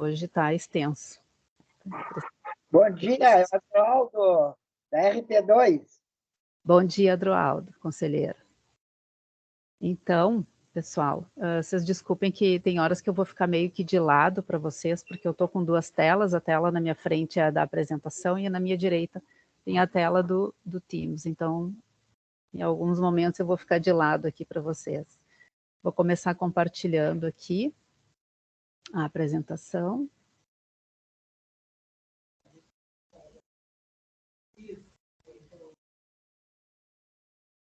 hoje está extenso. Bom dia, Adroaldo, da RP2. Bom dia, Adroaldo, conselheiro. Então, pessoal, vocês desculpem que tem horas que eu vou ficar meio que de lado para vocês, porque eu estou com duas telas, a tela na minha frente é a da apresentação e na minha direita tem a tela do Teams. Então, em alguns momentos eu vou ficar de lado aqui para vocês. Vou começar compartilhando aqui a apresentação.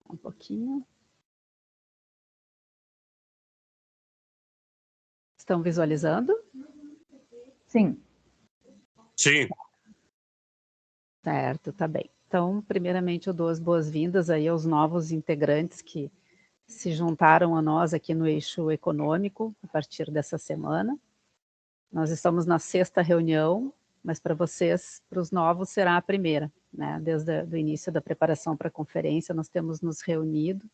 Um pouquinho. Estão visualizando? Sim. Sim. Certo, tá bem. Então, primeiramente, eu dou as boas-vindas aí aos novos integrantes que se juntaram a nós aqui no Eixo Econômico a partir dessa semana. Nós estamos na 6ª reunião, mas para vocês, para os novos, será a primeira, né? Desde o início da preparação para a conferência, nós temos nos reunido.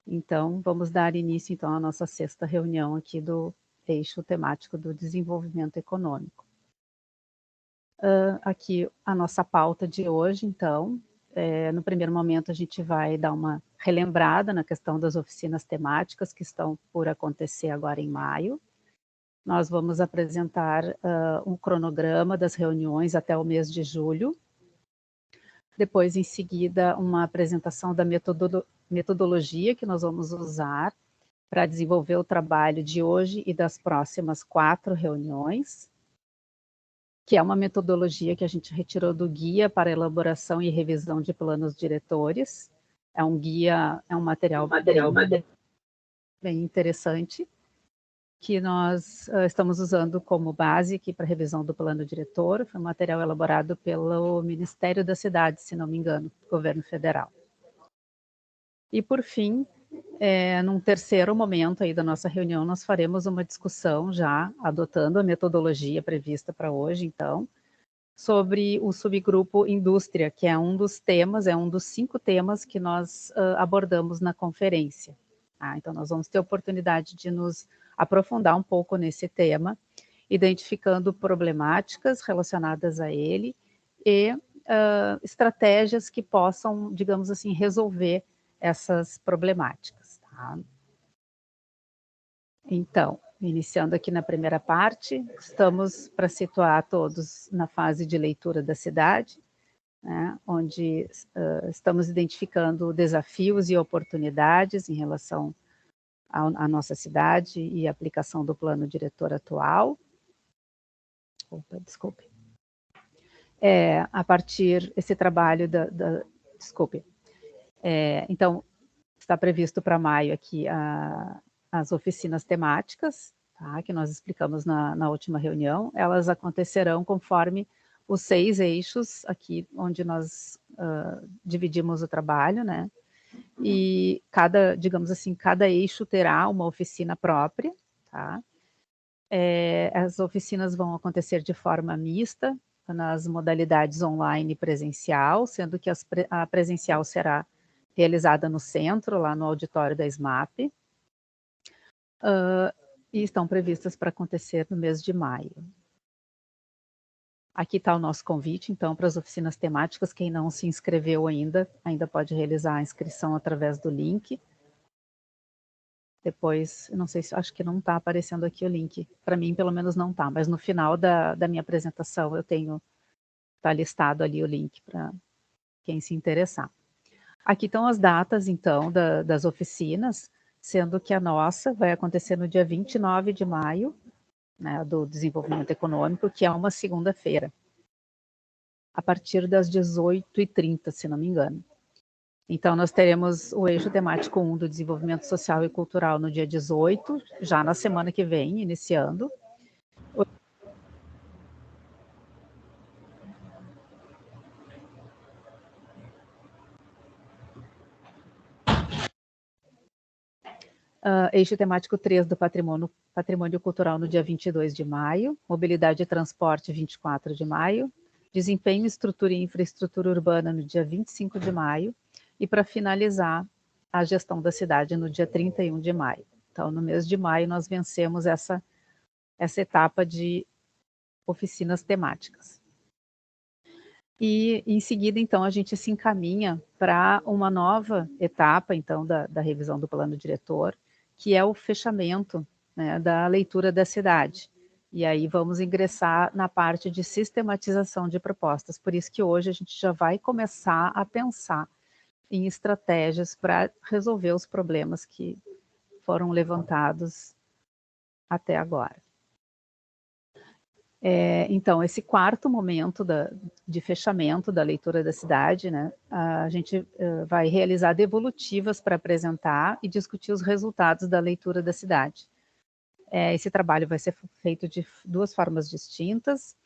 Então, vamos dar início, então, à nossa 6ª reunião aqui do Eixo Temático do Desenvolvimento Econômico. Aqui a nossa pauta de hoje, então, no primeiro momento a gente vai dar uma relembrada na questão das oficinas temáticas que estão por acontecer agora em maio. Nós vamos apresentar um cronograma das reuniões até o mês de julho. Depois, em seguida, uma apresentação da metodologia que nós vamos usar para desenvolver o trabalho de hoje e das próximas 4 reuniões, que é uma metodologia que a gente retirou do Guia para Elaboração e Revisão de Planos Diretores. É um guia, é um material bem interessante, que nós estamos usando como base aqui para revisão do plano diretor. Foi um material elaborado pelo Ministério da Cidade, se não me engano, governo federal. E, por fim, num terceiro momento aí da nossa reunião, nós faremos uma discussão já adotando a metodologia prevista para hoje, então, sobre o subgrupo indústria, que é um dos temas, é um dos 5 temas que nós abordamos na conferência. Então, nós vamos ter oportunidade de nos aprofundar um pouco nesse tema, identificando problemáticas relacionadas a ele e estratégias que possam, digamos assim, resolver essas problemáticas. Tá? Então, iniciando aqui na primeira parte, estamos para situar todos na fase de leitura da cidade, né, onde estamos identificando desafios e oportunidades em relação à nossa cidade e a aplicação do plano diretor atual. Desculpe. A partir desse trabalho desculpe. Então, está previsto para maio aqui as oficinas temáticas, tá, que nós explicamos na última reunião. Elas acontecerão conforme os 6 eixos aqui, onde nós dividimos o trabalho, né? E digamos assim, cada eixo terá uma oficina própria, tá? As oficinas vão acontecer de forma mista, nas modalidades online e presencial, sendo que a presencial será realizada no centro, lá no auditório da SMAP, e estão previstas para acontecer no mês de maio. Aqui está o nosso convite, então, para as oficinas temáticas. Quem não se inscreveu ainda pode realizar a inscrição através do link. Depois, não sei se, acho que não está aparecendo aqui o link. Para mim, pelo menos, não está, mas no final da minha apresentação está listado ali o link para quem se interessar. Aqui estão as datas, então, das oficinas, sendo que a nossa vai acontecer no dia 29 de maio, né, do desenvolvimento econômico, que é uma segunda-feira, a partir das 18h30, se não me engano. Então, nós teremos o eixo temático 1 do desenvolvimento social e cultural no dia 18, já na semana que vem, iniciando. Eixo temático 3 do patrimônio cultural no dia 22 de maio, mobilidade e transporte 24 de maio, desempenho, estrutura e infraestrutura urbana no dia 25 de maio, e para finalizar, a gestão da cidade no dia 31 de maio. Então, no mês de maio, nós vencemos essa etapa de oficinas temáticas. E, em seguida, então, a gente se encaminha para uma nova etapa, então, da revisão do plano diretor, que é o fechamento, né, da leitura da cidade. E aí vamos ingressar na parte de sistematização de propostas. Por isso que hoje a gente já vai começar a pensar em estratégias para resolver os problemas que foram levantados até agora. Então, esse quarto momento de fechamento da leitura da cidade, né, a gente vai realizar devolutivas para apresentar e discutir os resultados da leitura da cidade. Esse trabalho vai ser feito de duas formas distintas.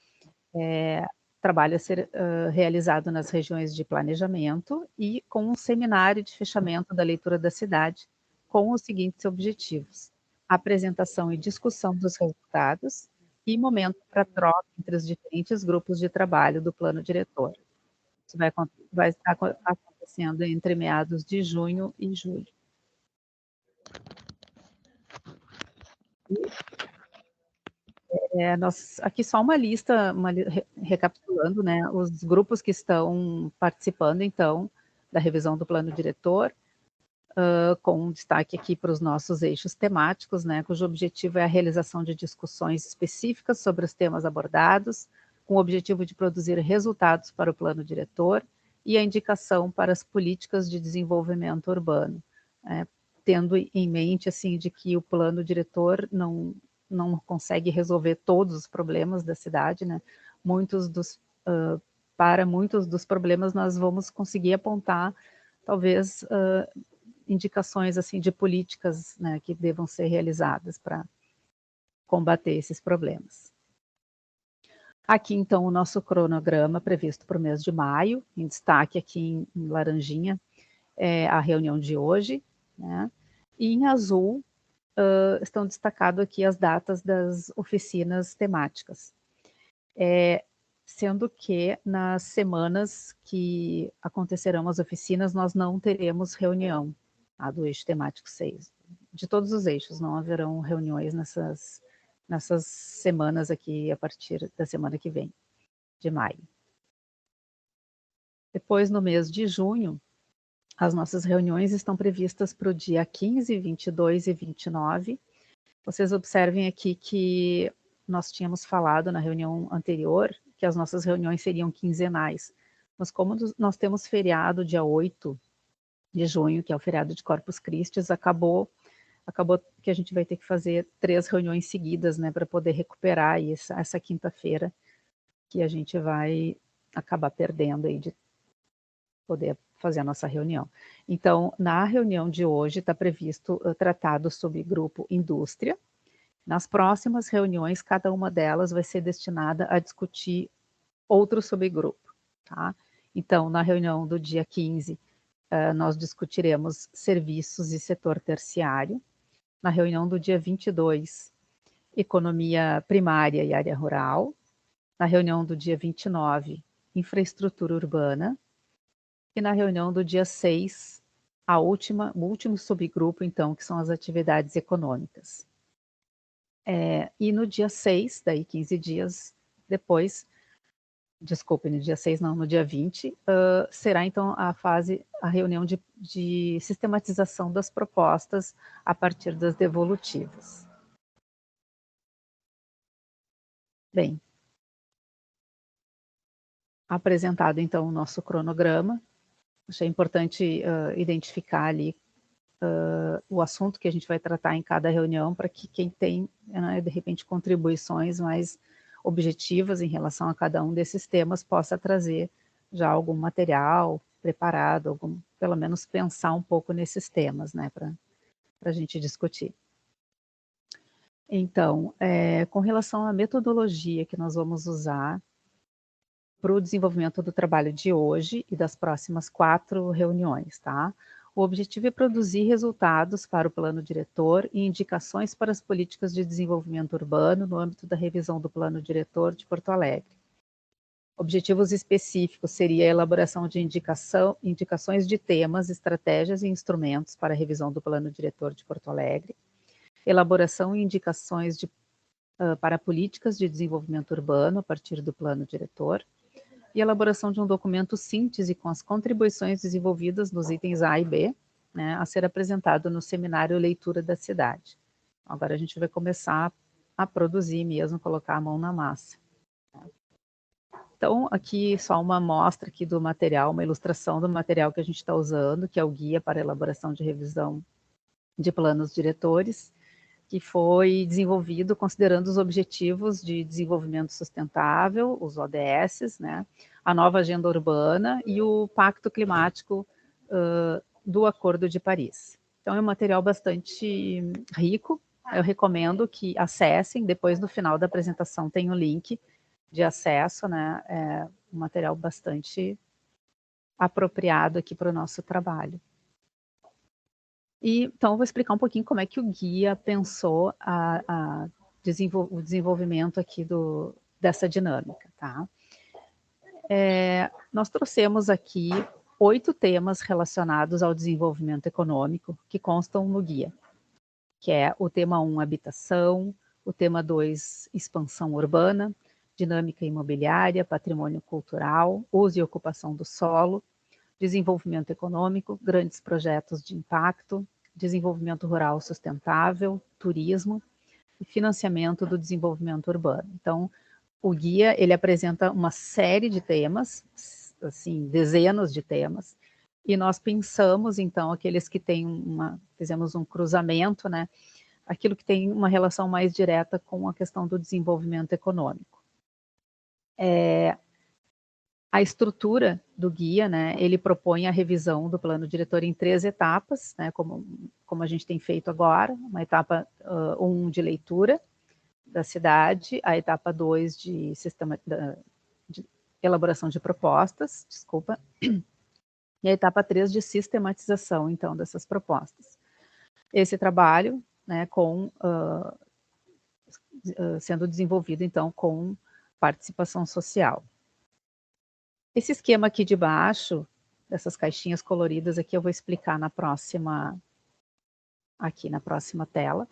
Trabalho a ser realizado nas regiões de planejamento e com um seminário de fechamento da leitura da cidade, com os seguintes objetivos: apresentação e discussão dos resultados e momento para troca entre os diferentes grupos de trabalho do plano diretor. Isso vai estar acontecendo entre meados de junho e julho. Aqui só uma lista, recapitulando, né, os grupos que estão participando, então, da revisão do plano diretor, com destaque aqui para os nossos eixos temáticos, né, cujo objetivo é a realização de discussões específicas sobre os temas abordados, com o objetivo de produzir resultados para o plano diretor e a indicação para as políticas de desenvolvimento urbano, tendo em mente, assim, de que o plano diretor não consegue resolver todos os problemas da cidade, né? Para muitos dos problemas nós vamos conseguir apontar, talvez, indicações assim de políticas, né, que devam ser realizadas para combater esses problemas. Aqui, então, o nosso cronograma previsto para o mês de maio, em destaque aqui em laranjinha, a reunião de hoje, né? E em azul, estão destacadas aqui as datas das oficinas temáticas. Sendo que nas semanas que acontecerão as oficinas, nós não teremos reunião, do eixo temático 6. De todos os eixos, não haverão reuniões nessas semanas aqui, a partir da semana que vem, de maio. Depois, no mês de junho, as nossas reuniões estão previstas para o dia 15, 22 e 29. Vocês observem aqui que nós tínhamos falado na reunião anterior que as nossas reuniões seriam quinzenais. Mas como nós temos feriado dia 8 de junho, que é o feriado de Corpus Christi, acabou que a gente vai ter que fazer 3 reuniões seguidas, né, para poder recuperar aí essa quinta-feira que a gente vai acabar perdendo aí de poder fazer a nossa reunião. Então, na reunião de hoje está previsto tratar do subgrupo indústria. Nas próximas reuniões, cada uma delas vai ser destinada a discutir outro subgrupo, tá? Então, na reunião do dia 15, nós discutiremos serviços e setor terciário. Na reunião do dia 22, economia primária e área rural. Na reunião do dia 29, infraestrutura urbana. E na reunião do dia 6, o último subgrupo, então, que são as atividades econômicas. E no dia 6, daí 15 dias depois, desculpe, no dia 6 não, no dia 20, será então a reunião de sistematização das propostas a partir das devolutivas. Bem, apresentado então o nosso cronograma, achei importante identificar ali o assunto que a gente vai tratar em cada reunião, para que quem tem, né, de repente, contribuições mais objetivas em relação a cada um desses temas possa trazer já algum material preparado, pelo menos pensar um pouco nesses temas, né, para a gente discutir. Então, com relação à metodologia que nós vamos usar para o desenvolvimento do trabalho de hoje e das próximas 4 reuniões, tá? O objetivo é produzir resultados para o plano diretor e indicações para as políticas de desenvolvimento urbano no âmbito da revisão do plano diretor de Porto Alegre. Objetivos específicos seria a elaboração de indicações de temas, estratégias e instrumentos para a revisão do plano diretor de Porto Alegre, elaboração e indicações de para políticas de desenvolvimento urbano a partir do plano diretor, e elaboração de um documento síntese com as contribuições desenvolvidas nos itens A e B, né, a ser apresentado no seminário Leitura da Cidade. Agora a gente vai começar a produzir mesmo, colocar a mão na massa. Então, aqui só uma amostra aqui do material, uma ilustração do material que a gente está usando, que é o Guia para Elaboração de Revisão de Planos Diretores, que foi desenvolvido considerando os Objetivos de Desenvolvimento Sustentável, os ODS, né, a nova Agenda Urbana e o Pacto Climático do Acordo de Paris. Então, é um material bastante rico, eu recomendo que acessem, depois no final da apresentação tem o link de acesso, né, é um material bastante apropriado aqui para o nosso trabalho. E, então, eu vou explicar um pouquinho como é que o guia pensou o desenvolvimento aqui dessa dinâmica, tá? Nós trouxemos aqui 8 temas relacionados ao desenvolvimento econômico que constam no guia, que é o tema 1, habitação, o tema 2, expansão urbana, dinâmica imobiliária, patrimônio cultural, uso e ocupação do solo, desenvolvimento econômico, grandes projetos de impacto, desenvolvimento rural sustentável, turismo e financiamento do desenvolvimento urbano. Então, o guia, ele apresenta uma série de temas, assim, dezenas de temas, e nós pensamos, então, aqueles que têm fizemos um cruzamento, né, aquilo que tem uma relação mais direta com a questão do desenvolvimento econômico. A estrutura do guia, né, ele propõe a revisão do plano diretor em 3 etapas, né, como a gente tem feito agora, uma etapa 1 de leitura da cidade, a etapa 2 de elaboração de propostas, desculpa, e a etapa 3 de sistematização, então, dessas propostas. Esse trabalho, né, sendo desenvolvido, então, com participação social. Esse esquema aqui de baixo, dessas caixinhas coloridas aqui, eu vou explicar na próxima tela.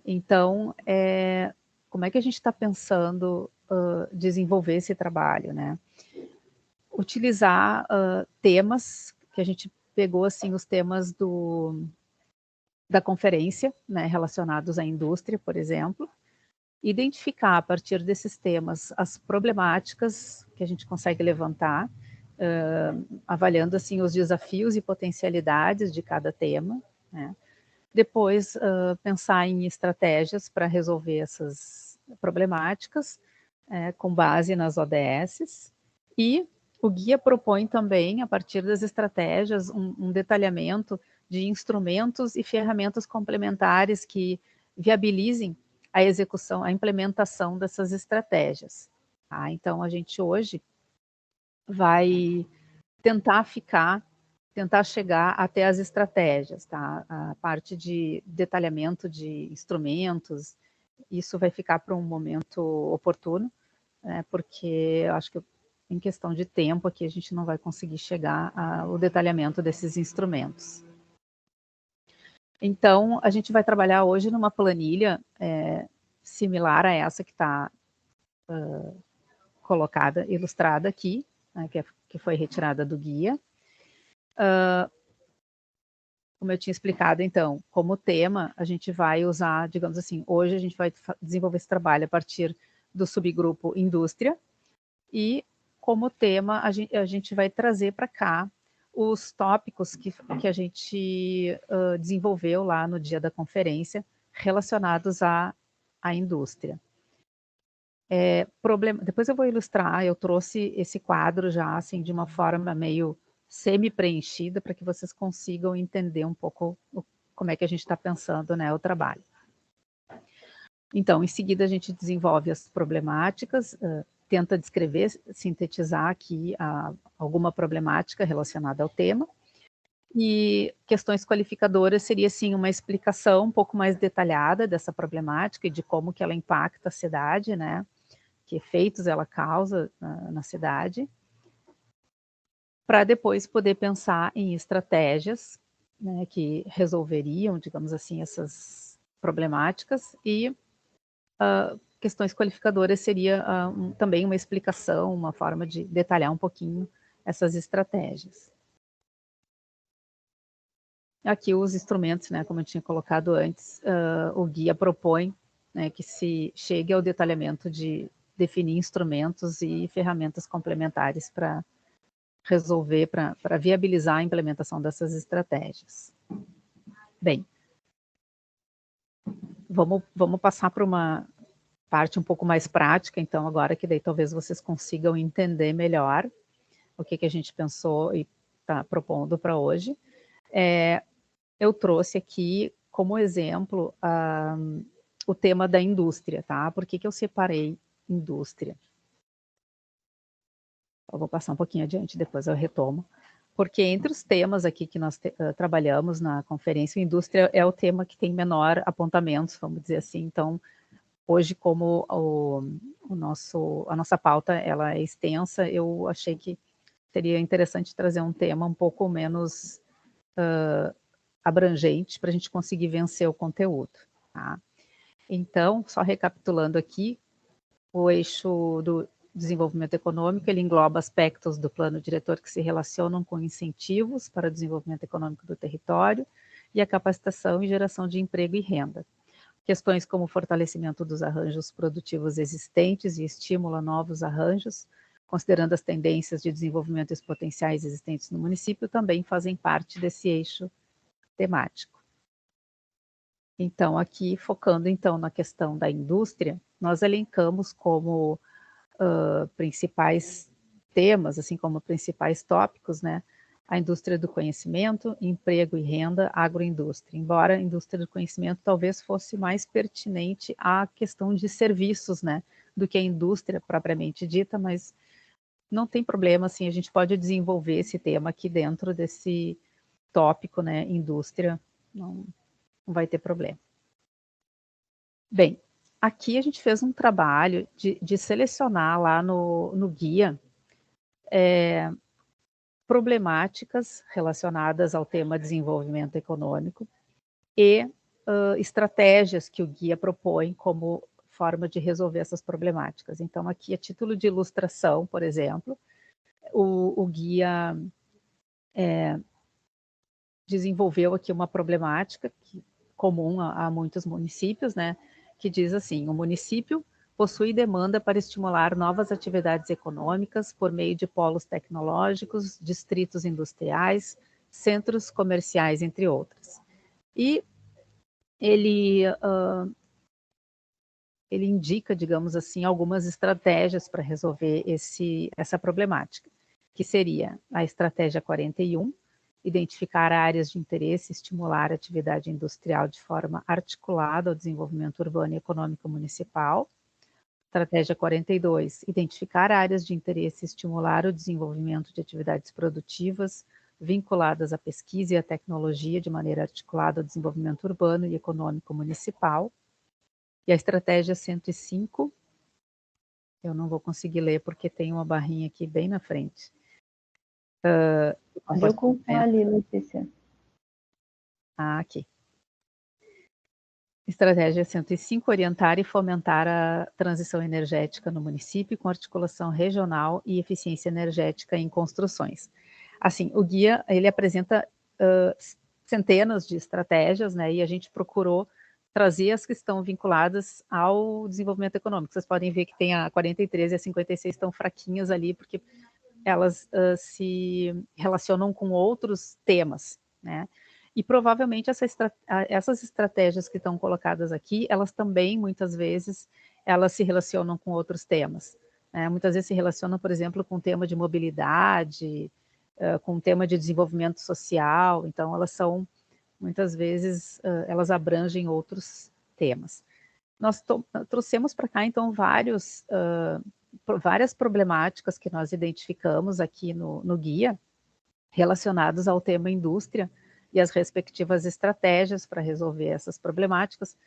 Então, como é que a gente está pensando desenvolver esse trabalho, né? Utilizar temas, que a gente pegou, assim, os temas da conferência, né, relacionados à indústria, por exemplo, identificar a partir desses temas as problemáticas que a gente consegue levantar, avaliando assim os desafios e potencialidades de cada tema, né? Depois pensar em estratégias para resolver essas problemáticas com base nas ODSs, e o guia propõe também, a partir das estratégias, um detalhamento de instrumentos e ferramentas complementares que viabilizem a execução, a implementação dessas estratégias. Tá? Então, a gente hoje vai tentar chegar até as estratégias, tá? A parte de detalhamento de instrumentos, isso vai ficar para um momento oportuno, né? Porque eu acho que em questão de tempo aqui a gente não vai conseguir chegar ao detalhamento desses instrumentos. Então, a gente vai trabalhar hoje numa planilha similar a essa que está colocada, ilustrada aqui, né, que foi retirada do guia. Como eu tinha explicado, então, como tema, a gente vai usar, digamos assim, hoje a gente vai desenvolver esse trabalho a partir do subgrupo indústria, e como tema a gente vai trazer para cá os tópicos que a gente desenvolveu lá no dia da conferência, relacionados à indústria. Depois eu vou ilustrar, eu trouxe esse quadro já assim de uma forma meio semi-preenchida, para que vocês consigam entender um pouco como é que a gente está pensando, né, o trabalho. Então, em seguida a gente desenvolve as problemáticas, tenta descrever, sintetizar aqui alguma problemática relacionada ao tema, e questões qualificadoras seria, sim, uma explicação um pouco mais detalhada dessa problemática e de como que ela impacta a cidade, né, que efeitos ela causa na cidade, para depois poder pensar em estratégias, né, que resolveriam, digamos assim, essas problemáticas, e questões qualificadoras seria também uma explicação, uma forma de detalhar um pouquinho essas estratégias. Aqui os instrumentos, né, como eu tinha colocado antes, o guia propõe, né, que se chegue ao detalhamento de definir instrumentos e ferramentas complementares para resolver, para viabilizar a implementação dessas estratégias. Bem, vamos passar para uma parte um pouco mais prática, então, agora que daí talvez vocês consigam entender melhor o que a gente pensou e está propondo para hoje. Eu trouxe aqui como exemplo o tema da indústria, tá? Por que eu separei indústria? Eu vou passar um pouquinho adiante, depois eu retomo. Porque entre os temas aqui que nós trabalhamos na conferência, indústria é o tema que tem menor apontamentos, vamos dizer assim. Então, hoje, como a nossa pauta ela é extensa, eu achei que seria interessante trazer um tema um pouco menos abrangente para a gente conseguir vencer o conteúdo. Tá? Então, só recapitulando aqui, o eixo do desenvolvimento econômico, ele engloba aspectos do plano diretor que se relacionam com incentivos para o desenvolvimento econômico do território e a capacitação e geração de emprego e renda. Questões como o fortalecimento dos arranjos produtivos existentes e estímulo a novos arranjos, considerando as tendências de desenvolvimento e os potenciais existentes no município, também fazem parte desse eixo temático. Então, aqui, focando então na questão da indústria, nós elencamos como principais temas, assim como principais tópicos, né, a indústria do conhecimento, emprego e renda, agroindústria. Embora a indústria do conhecimento talvez fosse mais pertinente à questão de serviços, né, do que a indústria propriamente dita, mas não tem problema, assim, a gente pode desenvolver esse tema aqui dentro desse tópico, né, indústria, não vai ter problema. Bem, aqui a gente fez um trabalho de selecionar lá no guia problemáticas relacionadas ao tema desenvolvimento econômico e estratégias que o guia propõe como forma de resolver essas problemáticas. Então, aqui, a título de ilustração, por exemplo, o guia desenvolveu aqui uma problemática comum a muitos municípios, né, que diz assim: o município possui demanda para estimular novas atividades econômicas por meio de polos tecnológicos, distritos industriais, centros comerciais, entre outros. E ele indica, digamos assim, algumas estratégias para resolver essa problemática, que seria a estratégia 41, identificar áreas de interesse e estimular a atividade industrial de forma articulada ao desenvolvimento urbano e econômico municipal. Estratégia 42, identificar áreas de interesse e estimular o desenvolvimento de atividades produtivas vinculadas à pesquisa e à tecnologia de maneira articulada ao desenvolvimento urbano e econômico municipal. E a estratégia 105, eu não vou conseguir ler porque tem uma barrinha aqui bem na frente. Pode ocultar ali, Letícia. Aqui. Estratégia 105, orientar e fomentar a transição energética no município com articulação regional e eficiência energética em construções. Assim, o guia, ele apresenta centenas de estratégias, né, e a gente procurou trazer as que estão vinculadas ao desenvolvimento econômico. Vocês podem ver que tem a 43 e a 56 estão fraquinhas ali, porque elas se relacionam com outros temas, né? E provavelmente essas estratégias que estão colocadas aqui, elas também, muitas vezes, elas se relacionam com outros temas. Né? Muitas vezes se relacionam, por exemplo, com o tema de mobilidade, com o tema de desenvolvimento social. Então, elas são, muitas vezes, elas abrangem outros temas. Nós trouxemos para cá, então, várias problemáticas que nós identificamos aqui no guia, relacionados ao tema indústria, e as respectivas estratégias para resolver essas problemáticas,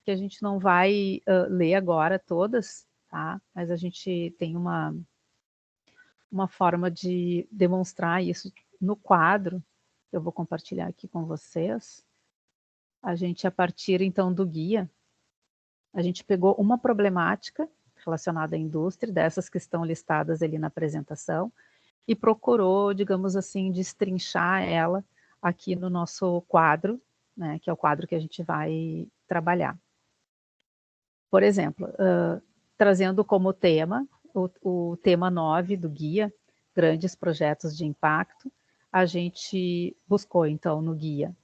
que a gente não vai ler agora todas, tá? Mas a gente tem uma forma de demonstrar isso no quadro, que eu vou compartilhar aqui com vocês. A gente, a partir, então, do guia, a gente pegou uma problemática relacionada à indústria, dessas que estão listadas ali na apresentação, e procurou, digamos assim, destrinchar ela aqui no nosso quadro, né, que é o quadro que a gente vai trabalhar. Por exemplo, trazendo como tema, o tema 9 do guia, grandes projetos de impacto, a gente buscou, então, no guia,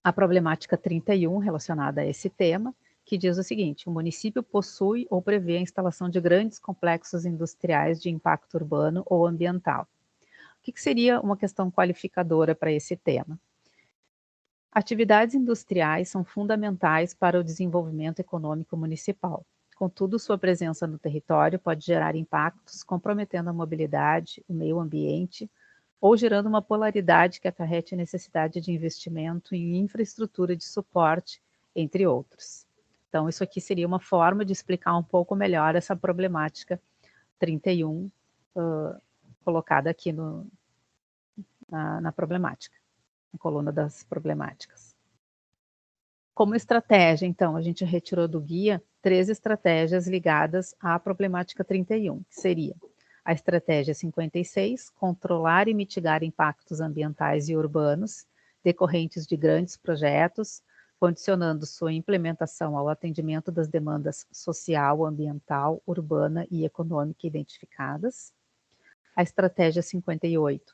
a problemática 31 relacionada a esse tema, que diz o seguinte: o município possui ou prevê a instalação de grandes complexos industriais de impacto urbano ou ambiental. O que seria uma questão qualificadora para esse tema? Atividades industriais são fundamentais para o desenvolvimento econômico municipal. Contudo, sua presença no território pode gerar impactos comprometendo a mobilidade, o meio ambiente, ou gerando uma polaridade que acarrete a necessidade de investimento em infraestrutura de suporte, entre outros. Então, isso aqui seria uma forma de explicar um pouco melhor essa problemática 31, colocada aqui na problemática, na coluna das problemáticas. Como estratégia, então, a gente retirou do guia 3 estratégias ligadas à problemática 31, que seria a estratégia 56, controlar e mitigar impactos ambientais e urbanos decorrentes de grandes projetos, condicionando sua implementação ao atendimento das demandas social, ambiental, urbana e econômica identificadas. A estratégia 58,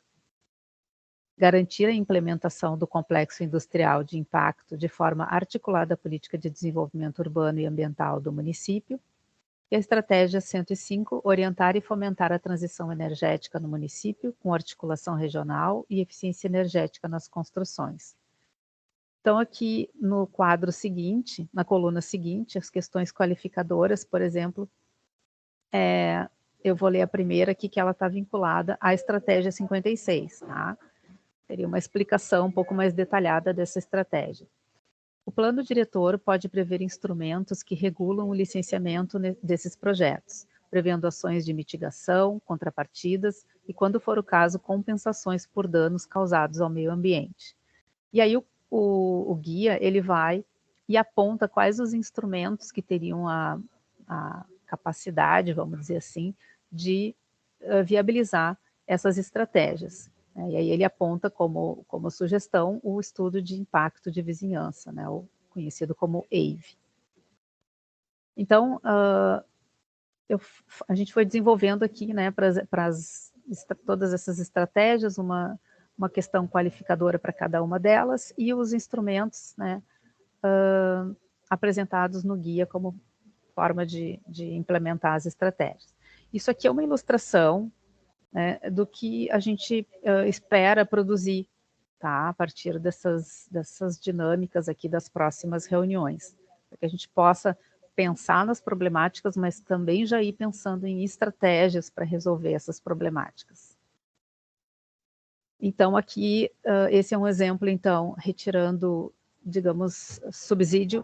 garantir a implementação do complexo industrial de impacto de forma articulada à política de desenvolvimento urbano e ambiental do município. E a estratégia 105, orientar e fomentar a transição energética no município, com articulação regional e eficiência energética nas construções. Então, aqui no quadro seguinte, na coluna seguinte, as questões qualificadoras, por exemplo, eu vou ler a primeira aqui, que ela está vinculada à estratégia 56, tá? Seria uma explicação um pouco mais detalhada dessa estratégia. O plano diretor pode prever instrumentos que regulam o licenciamento desses projetos, prevendo ações de mitigação, contrapartidas e, quando for o caso, compensações por danos causados ao meio ambiente. E aí o guia ele vai e aponta quais os instrumentos que teriam a capacidade, vamos dizer assim, de viabilizar essas estratégias. E aí ele aponta como sugestão o estudo de impacto de vizinhança, né, o conhecido como EIV. Então, a gente foi desenvolvendo aqui, né, para todas essas estratégias, uma questão qualificadora para cada uma delas e os instrumentos, né, apresentados no guia como forma de implementar as estratégias. Isso aqui é uma ilustração, né, do que a gente espera produzir, tá, a partir dessas dinâmicas aqui das próximas reuniões, para que a gente possa pensar nas problemáticas, mas também já ir pensando em estratégias para resolver essas problemáticas. Então, aqui, esse é um exemplo, então, retirando, digamos, subsídio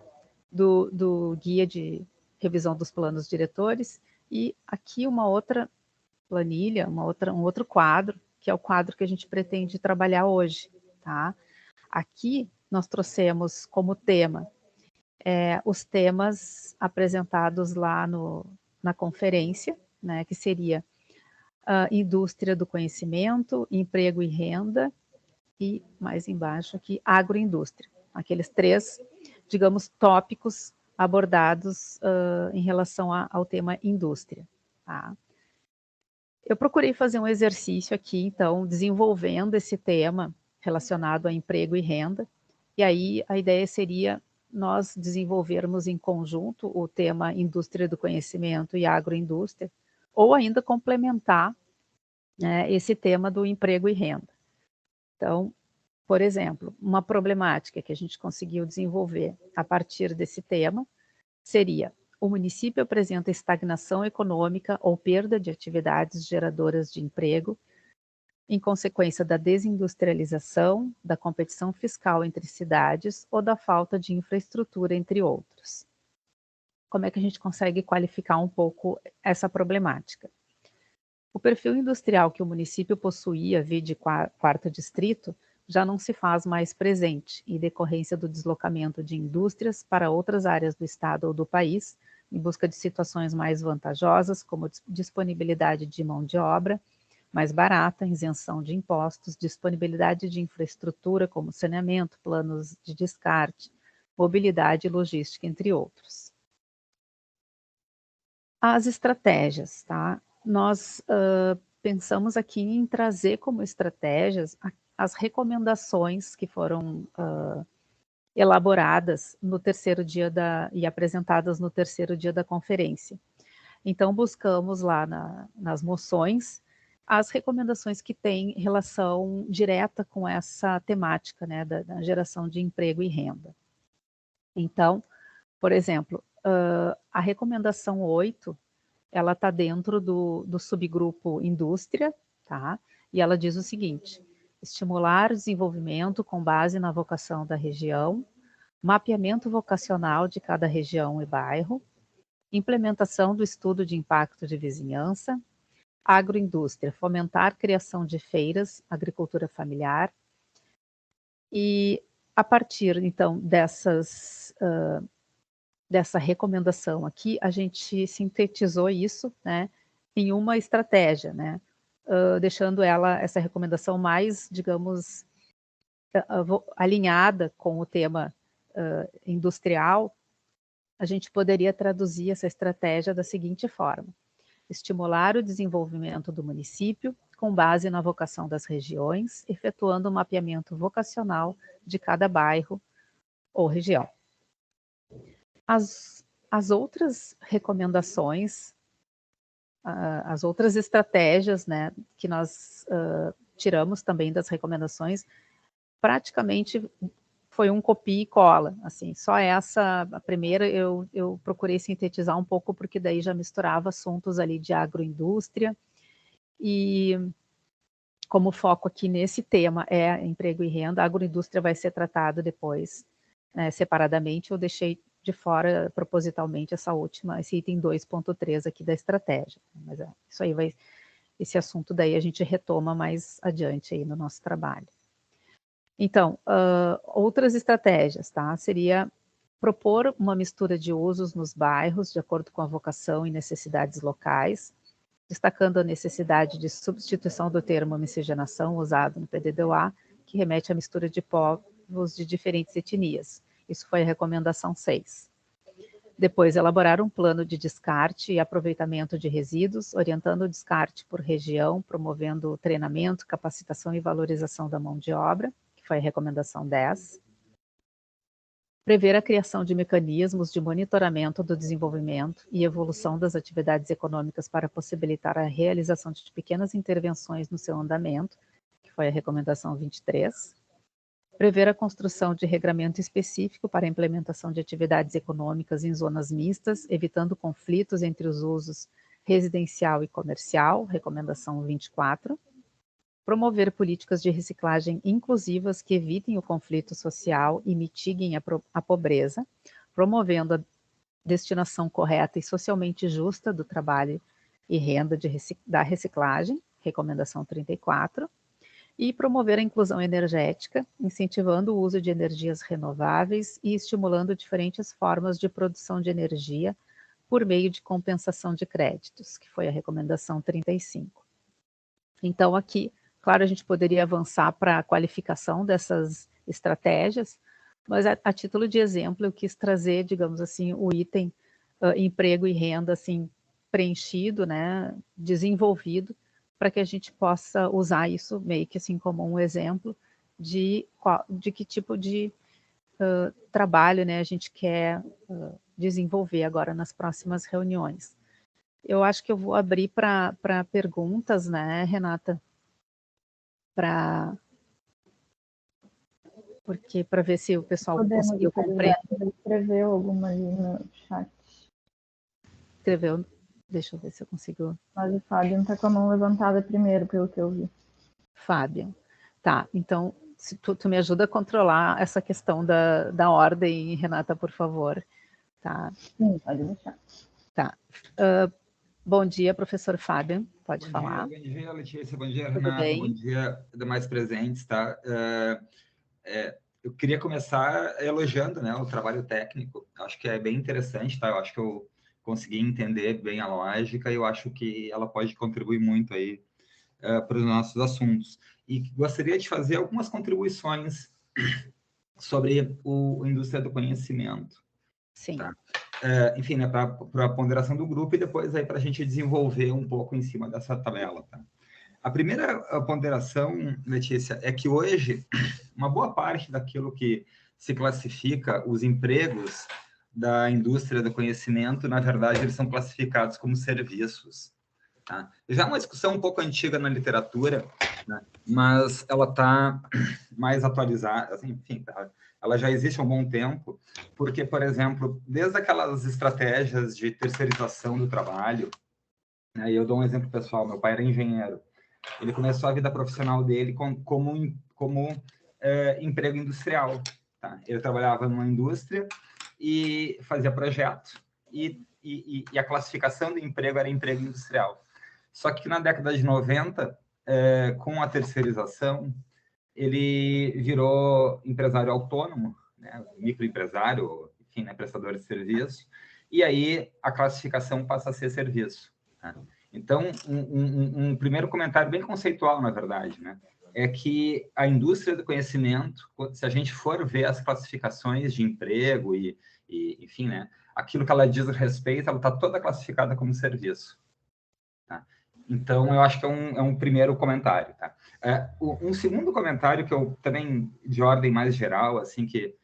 do guia de revisão dos planos diretores, e aqui uma outra planilha, um outro quadro, que é o quadro que a gente pretende trabalhar hoje, tá? Aqui nós trouxemos como tema os temas apresentados lá na conferência, né, que seria indústria do conhecimento, emprego e renda, e mais embaixo aqui, agroindústria. Aqueles 3, digamos, tópicos abordados em relação ao tema indústria, tá? Eu procurei fazer um exercício aqui, então, desenvolvendo esse tema relacionado a emprego e renda, e aí a ideia seria nós desenvolvermos em conjunto o tema indústria do conhecimento e agroindústria, ou ainda complementar, né, esse tema do emprego e renda. Então, por exemplo, uma problemática que a gente conseguiu desenvolver a partir desse tema seria: o município apresenta estagnação econômica ou perda de atividades geradoras de emprego em consequência da desindustrialização, da competição fiscal entre cidades ou da falta de infraestrutura, entre outros. Como é que a gente consegue qualificar um pouco essa problemática? O perfil industrial que o município possuía, vide quarto distrito, já não se faz mais presente, em decorrência do deslocamento de indústrias para outras áreas do estado ou do país, em busca de situações mais vantajosas, como disponibilidade de mão de obra mais barata, isenção de impostos, disponibilidade de infraestrutura como saneamento, planos de descarte, mobilidade e logística, entre outros. As estratégias, tá? Nós pensamos aqui em trazer como estratégias as recomendações que foram elaboradas no terceiro dia e apresentadas no terceiro dia da conferência. Então, buscamos lá nas moções as recomendações que têm relação direta com essa temática, né, da geração de emprego e renda. Então, por exemplo, a recomendação 8, ela está dentro do subgrupo indústria, tá? E ela diz o seguinte: estimular o desenvolvimento com base na vocação da região, mapeamento vocacional de cada região e bairro, implementação do estudo de impacto de vizinhança, agroindústria, fomentar a criação de feiras, agricultura familiar, e a partir, então, dessa recomendação aqui, a gente sintetizou isso, né, em uma estratégia, né, deixando essa recomendação mais, digamos, alinhada com o tema industrial. A gente poderia traduzir essa estratégia da seguinte forma: estimular o desenvolvimento do município com base na vocação das regiões, efetuando um mapeamento vocacional de cada bairro ou região. As outras recomendações, as outras estratégias, né, que nós tiramos também das recomendações, praticamente foi um copia e cola, assim, só essa, a primeira eu procurei sintetizar um pouco, porque daí já misturava assuntos ali de agroindústria, e como o foco aqui nesse tema é emprego e renda, a agroindústria vai ser tratada depois, né, separadamente. Eu deixei de fora propositalmente esse item 2.3 aqui da estratégia, mas isso aí esse assunto daí a gente retoma mais adiante aí no nosso trabalho. Então, outras estratégias, tá? Seria propor uma mistura de usos nos bairros, de acordo com a vocação e necessidades locais, destacando a necessidade de substituição do termo miscigenação usado no PDD-UA, que remete à mistura de povos de diferentes etnias. Isso foi a recomendação 6. Depois, elaborar um plano de descarte e aproveitamento de resíduos, orientando o descarte por região, promovendo o treinamento, capacitação e valorização da mão de obra, que foi a recomendação 10. Prever a criação de mecanismos de monitoramento do desenvolvimento e evolução das atividades econômicas para possibilitar a realização de pequenas intervenções no seu andamento, que foi a recomendação 23. Prever a construção de regramento específico para a implementação de atividades econômicas em zonas mistas, evitando conflitos entre os usos residencial e comercial, recomendação 24. Promover políticas de reciclagem inclusivas que evitem o conflito social e mitiguem a pobreza, promovendo a destinação correta e socialmente justa do trabalho e renda da reciclagem, recomendação 34. E promover a inclusão energética, incentivando o uso de energias renováveis e estimulando diferentes formas de produção de energia por meio de compensação de créditos, que foi a recomendação 35. Então, aqui, claro, a gente poderia avançar para a qualificação dessas estratégias, mas a título de exemplo, eu quis trazer, digamos assim, o item emprego e renda, assim, preenchido, né, desenvolvido, para que a gente possa usar isso meio que assim como um exemplo de que tipo de trabalho, né, a gente quer desenvolver agora nas próximas reuniões. Eu acho que eu vou abrir para perguntas, né, Renata? Para ver se o pessoal conseguiu compreender. Escreveu alguma ali no chat. Escreveu, deixa eu ver se eu consigo. Mas o Fábio está com a mão levantada primeiro, pelo que eu vi. Fábio. Tá, então, se tu me ajuda a controlar essa questão da ordem, Renata, por favor. Tá. Sim, pode deixar. Tá. Bom dia, professor Fábio, pode falar. Bom dia, Letícia, bom dia, Tudo Renata, bem? bom dia, demais presentes, tá? Eu queria começar elogiando, né, o trabalho técnico, acho que é bem interessante, tá? Eu acho que eu consegui entender bem a lógica e eu acho que ela pode contribuir muito aí para os nossos assuntos. E gostaria de fazer algumas contribuições sobre a indústria do conhecimento. Sim. Tá? Enfim, né, para a ponderação do grupo e depois aí para a gente desenvolver um pouco em cima dessa tabela. Tá? A primeira ponderação, Letícia, é que hoje uma boa parte daquilo que se classifica os empregos da indústria do conhecimento, na verdade, eles são classificados como serviços. Tá? Já é uma discussão um pouco antiga na literatura, né? Mas ela está mais atualizada, assim, enfim, ela já existe há um bom tempo, porque, por exemplo, desde aquelas estratégias de terceirização do trabalho, né? E eu dou um exemplo pessoal, meu pai era engenheiro, ele começou a vida profissional dele como emprego industrial. Tá? Ele trabalhava numa indústria e fazia projeto, e a classificação do emprego era emprego industrial. Só que na década de 90, com a terceirização, ele virou empresário autônomo, né? Microempresário, enfim, né? Prestador de serviço, e aí a classificação passa a ser serviço. Né? Então, um primeiro comentário bem conceitual, na verdade, né? É que a indústria do conhecimento, se a gente for ver as classificações de emprego e enfim, né? Aquilo que ela diz a respeito, ela está toda classificada como serviço. Tá? Então, eu acho que é um primeiro comentário. Tá? Um segundo comentário que eu também, de ordem mais geral, assim, que,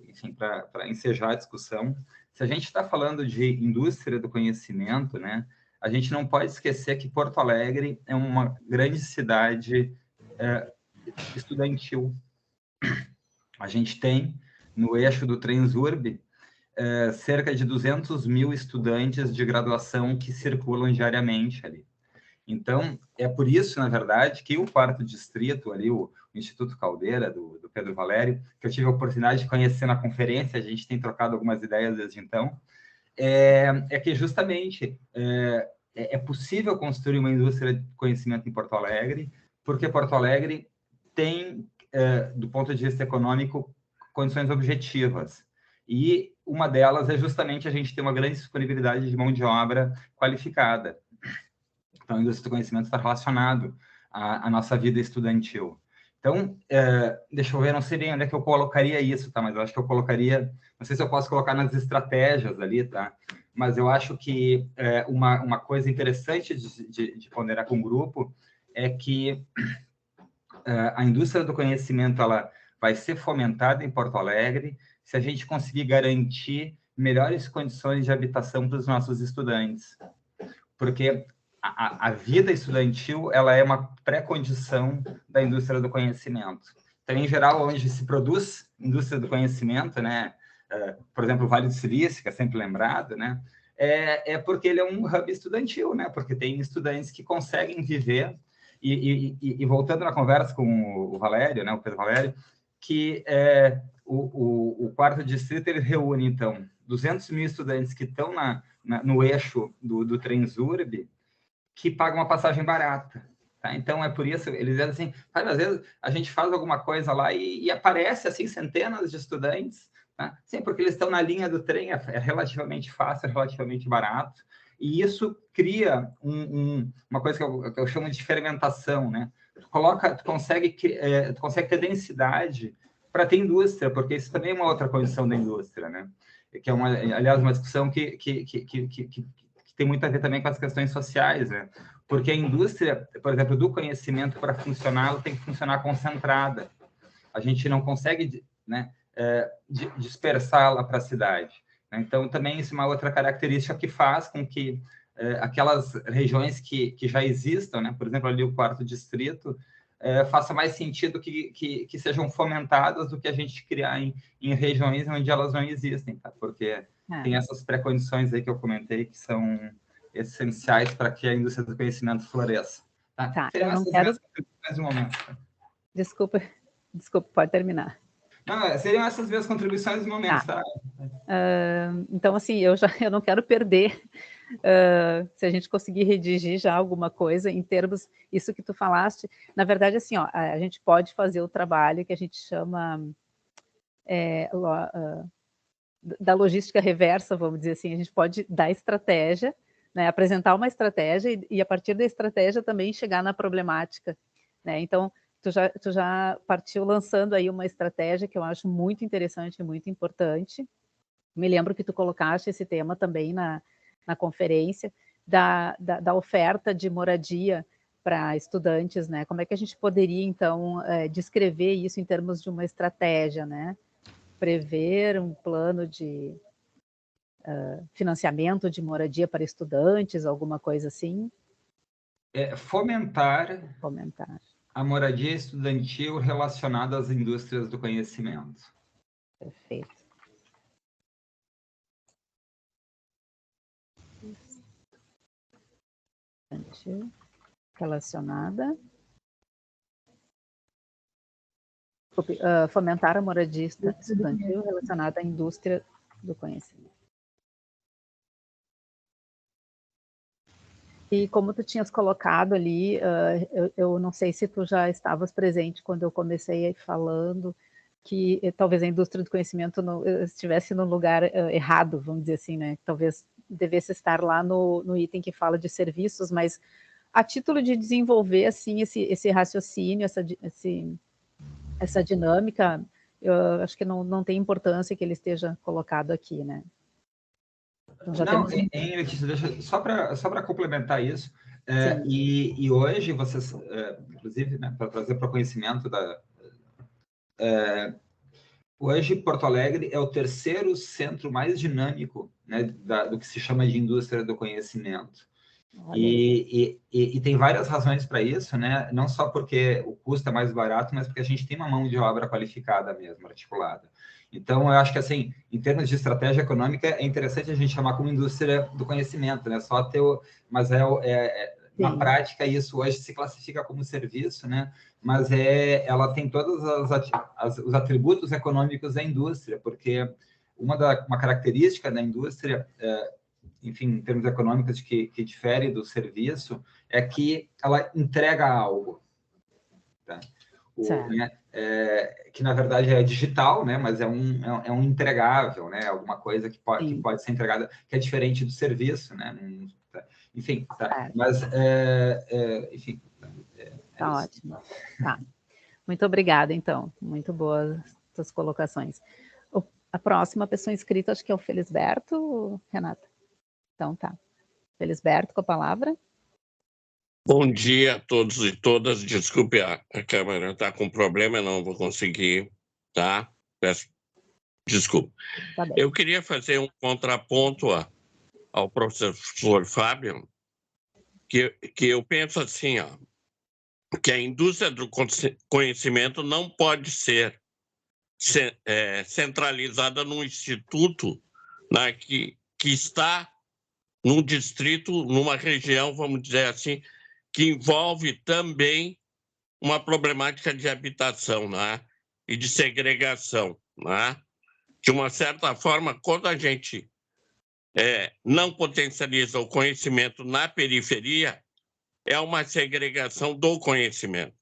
enfim, para ensejar a discussão, se a gente está falando de indústria do conhecimento, né, a gente não pode esquecer que Porto Alegre é uma grande cidade estudantil. A gente tem, no eixo do Transurb, cerca de 200 mil estudantes de graduação que circulam diariamente ali. Então, é por isso, na verdade, que o 4º Distrito, ali, o Instituto Caldeira, do Pedro Valério, que eu tive a oportunidade de conhecer na conferência, a gente tem trocado algumas ideias desde então, é que justamente é possível construir uma indústria de conhecimento em Porto Alegre, porque Porto Alegre tem, do ponto de vista econômico, condições objetivas. E uma delas é justamente a gente ter uma grande disponibilidade de mão de obra qualificada. Então, a indústria do conhecimento está relacionado à nossa vida estudantil. Então, deixa eu ver, não sei bem onde é que eu colocaria isso, tá? Mas eu acho que eu colocaria, não sei se eu posso colocar nas estratégias ali, tá? Mas eu acho que uma coisa interessante de ponderar com o grupo é que a indústria do conhecimento ela vai ser fomentada em Porto Alegre se a gente conseguir garantir melhores condições de habitação para os nossos estudantes. Porque a vida estudantil ela é uma pré-condição da indústria do conhecimento. Então, em geral, onde se produz indústria do conhecimento, né, por exemplo, o Vale do Silício, que é sempre lembrado, né, é porque ele é um hub estudantil, né, porque tem estudantes que conseguem viver, e voltando na conversa com o Valério, né, o Pedro Valério, que o 4º Distrito ele reúne, então, 200 mil estudantes que estão no eixo do Transurb, que pagam uma passagem barata. Tá? Então, é por isso, eles dizem assim, às vezes a gente faz alguma coisa lá e aparece, assim, centenas de estudantes, tá? Sim, porque eles estão na linha do trem, é relativamente fácil, é relativamente barato, e isso cria uma coisa que eu chamo de fermentação, né? Tu consegue ter densidade para ter indústria, porque isso também é uma outra condição da indústria, né? Que é, aliás, uma discussão que tem muito a ver também com as questões sociais, né? Porque a indústria, por exemplo, do conhecimento, para funcionar, ela tem que funcionar concentrada. A gente não consegue, né, dispersá-la para a cidade. Né? Então, também isso é uma outra característica que faz com que aquelas regiões que já existam, né? Por exemplo, ali o 4º Distrito, faça mais sentido que sejam fomentadas do que a gente criar em regiões onde elas não existem, tá? Porque tem essas pré-condições aí que eu comentei que são essenciais para que a indústria do conhecimento floresça. Tá? Eu não quero... Mais um momento. Tá? Desculpa, pode terminar. Não, seriam essas minhas contribuições no momento, tá? Então, assim, eu não quero perder se a gente conseguir redigir já alguma coisa em termos, isso que tu falaste, na verdade, assim, ó, a gente pode fazer o trabalho que a gente chama da logística reversa, vamos dizer assim, a gente pode dar estratégia, né, apresentar uma estratégia e a partir da estratégia também chegar na problemática, né? Então, tu já partiu lançando aí uma estratégia que eu acho muito interessante e muito importante. Me lembro que tu colocaste esse tema também na conferência, da oferta de moradia para estudantes, né? Como é que a gente poderia, então, descrever isso em termos de uma estratégia, né? Prever um plano de financiamento de moradia para estudantes, alguma coisa assim? Fomentar Comentar. a moradia estudantil relacionada às indústrias do conhecimento. Perfeito. Relacionada. Fomentar a moradia estudantil relacionada à indústria do conhecimento. E como tu tinhas colocado ali, eu não sei se tu já estavas presente quando eu comecei falando que talvez a indústria do conhecimento estivesse no lugar errado, vamos dizer assim, né? Talvez devesse estar lá no item que fala de serviços, mas a título de desenvolver assim esse raciocínio, essa dinâmica, eu acho que não tem importância que ele esteja colocado aqui, né? Então, já não, temos... Letícia, deixa, só para complementar isso, e hoje vocês, inclusive, né, para trazer para o conhecimento hoje Porto Alegre é o terceiro centro mais dinâmico, né, do que se chama de indústria do conhecimento. E tem várias razões para isso, né? Não só porque o custo é mais barato, mas porque a gente tem uma mão de obra qualificada mesmo, articulada. Então, eu acho que, assim, em termos de estratégia econômica, é interessante a gente chamar como indústria do conhecimento, né? Só ter mas na prática, isso hoje se classifica como serviço, né? Mas ela tem todos os atributos econômicos da indústria, porque uma característica da indústria, enfim, em termos econômicos, que difere do serviço, é que ela entrega algo. Tá? Que, na verdade, é digital, né? Mas é um entregável, né? Alguma coisa que pode ser entregada, que é diferente do serviço, né? Enfim, tá? Mas, enfim... Tá ótimo. Tá. Muito obrigada, então. Muito boas suas colocações. A próxima pessoa inscrita, acho que é o Felisberto, Renata. Então tá. Felisberto, com a palavra. Bom dia a todos e todas. Desculpe, a câmera está com problema, eu não vou conseguir, tá? Peço desculpa. Tá bem. Eu queria fazer um contraponto ao professor Fábio, que eu penso assim, ó, que a indústria do conhecimento não pode ser centralizada num instituto, né, que está num distrito, numa região, vamos dizer assim, que envolve também uma problemática de habitação, né, e de segregação. Né? De uma certa forma, quando a gente não potencializa o conhecimento na periferia, é uma segregação do conhecimento.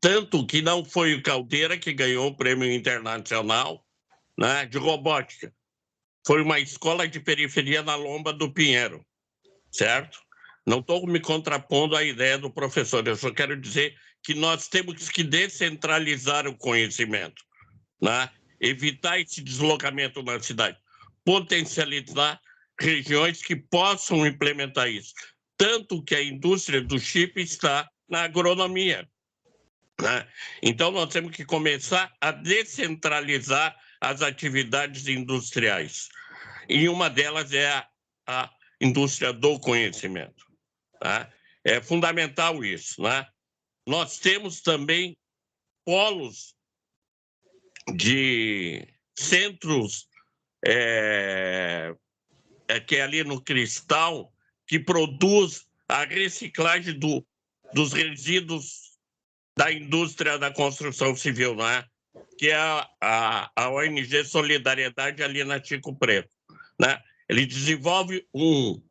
Tanto que não foi o Caldeira que ganhou o prêmio internacional, né, de robótica. Foi uma escola de periferia na Lomba do Pinheiro, certo? Não estou me contrapondo à ideia do professor, eu só quero dizer que nós temos que descentralizar o conhecimento, né? Evitar esse deslocamento na cidade, potencializar regiões que possam implementar isso. Tanto que a indústria do chip está na agronomia. Né? Então, nós temos que começar a descentralizar as atividades industriais. E uma delas é a indústria do conhecimento. Tá? É fundamental isso. Né? Nós temos também polos de centros que é ali no Cristal, que produz a reciclagem dos resíduos da indústria da construção civil, né? Que é a ONG Solidariedade ali na Chico Preto. Né? Ele desenvolve um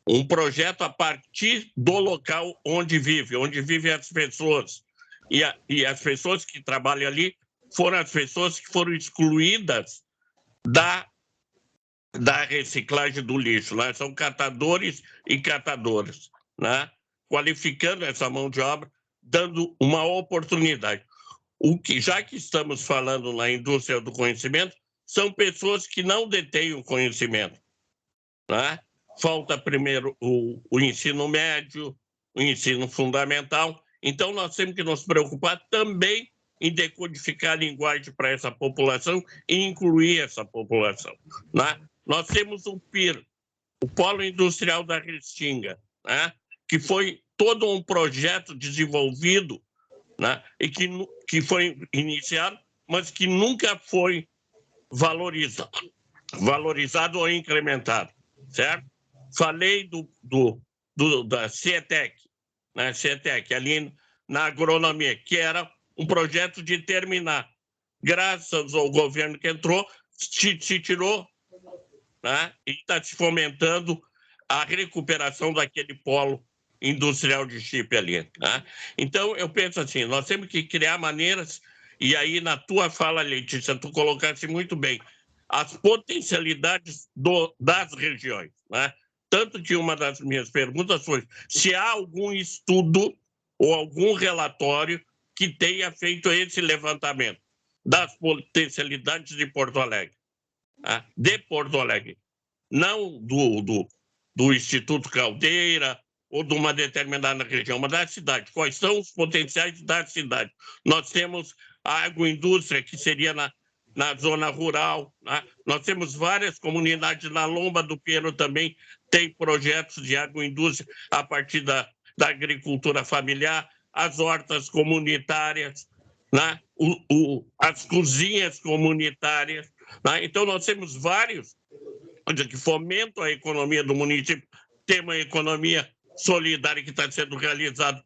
um projeto a partir do local onde vivem as pessoas. E as pessoas que trabalham ali foram as pessoas que foram excluídas da reciclagem do lixo, né? São catadores e catadoras, né? Qualificando essa mão de obra, dando uma oportunidade. Já que estamos falando na indústria do conhecimento, são pessoas que não detêm o conhecimento, né? Falta primeiro o ensino médio, o ensino fundamental. Então, nós temos que nos preocupar também em decodificar a linguagem para essa população e incluir essa população, né? Nós temos o PIR, o Polo Industrial da Restinga, né? Que foi todo um projeto desenvolvido, né? E que foi iniciado, mas que nunca foi valorizado ou incrementado, certo? Falei da CETEC, né? CETEC, ali na agronomia, que era um projeto de terminar. Graças ao governo que entrou, se tirou, né? E está se fomentando a recuperação daquele polo industrial de chip ali, né? Então, eu penso assim, nós temos que criar maneiras, e aí na tua fala, Letícia, tu colocaste muito bem, as potencialidades das regiões, né? Tanto que uma das minhas perguntas foi se há algum estudo ou algum relatório que tenha feito esse levantamento das potencialidades de Porto Alegre, né? De Porto Alegre, não do Instituto Caldeira ou de uma determinada região, mas da cidade. Quais são os potenciais da cidade? Nós temos a agroindústria, que seria na zona rural, né? Nós temos várias comunidades na Lomba do Pinheiro também, tem projetos de agroindústria a partir da agricultura familiar, as hortas comunitárias, né? As cozinhas comunitárias, né? Então, nós temos vários que fomentam a economia do município. Tem uma economia solidária que está sendo realizada,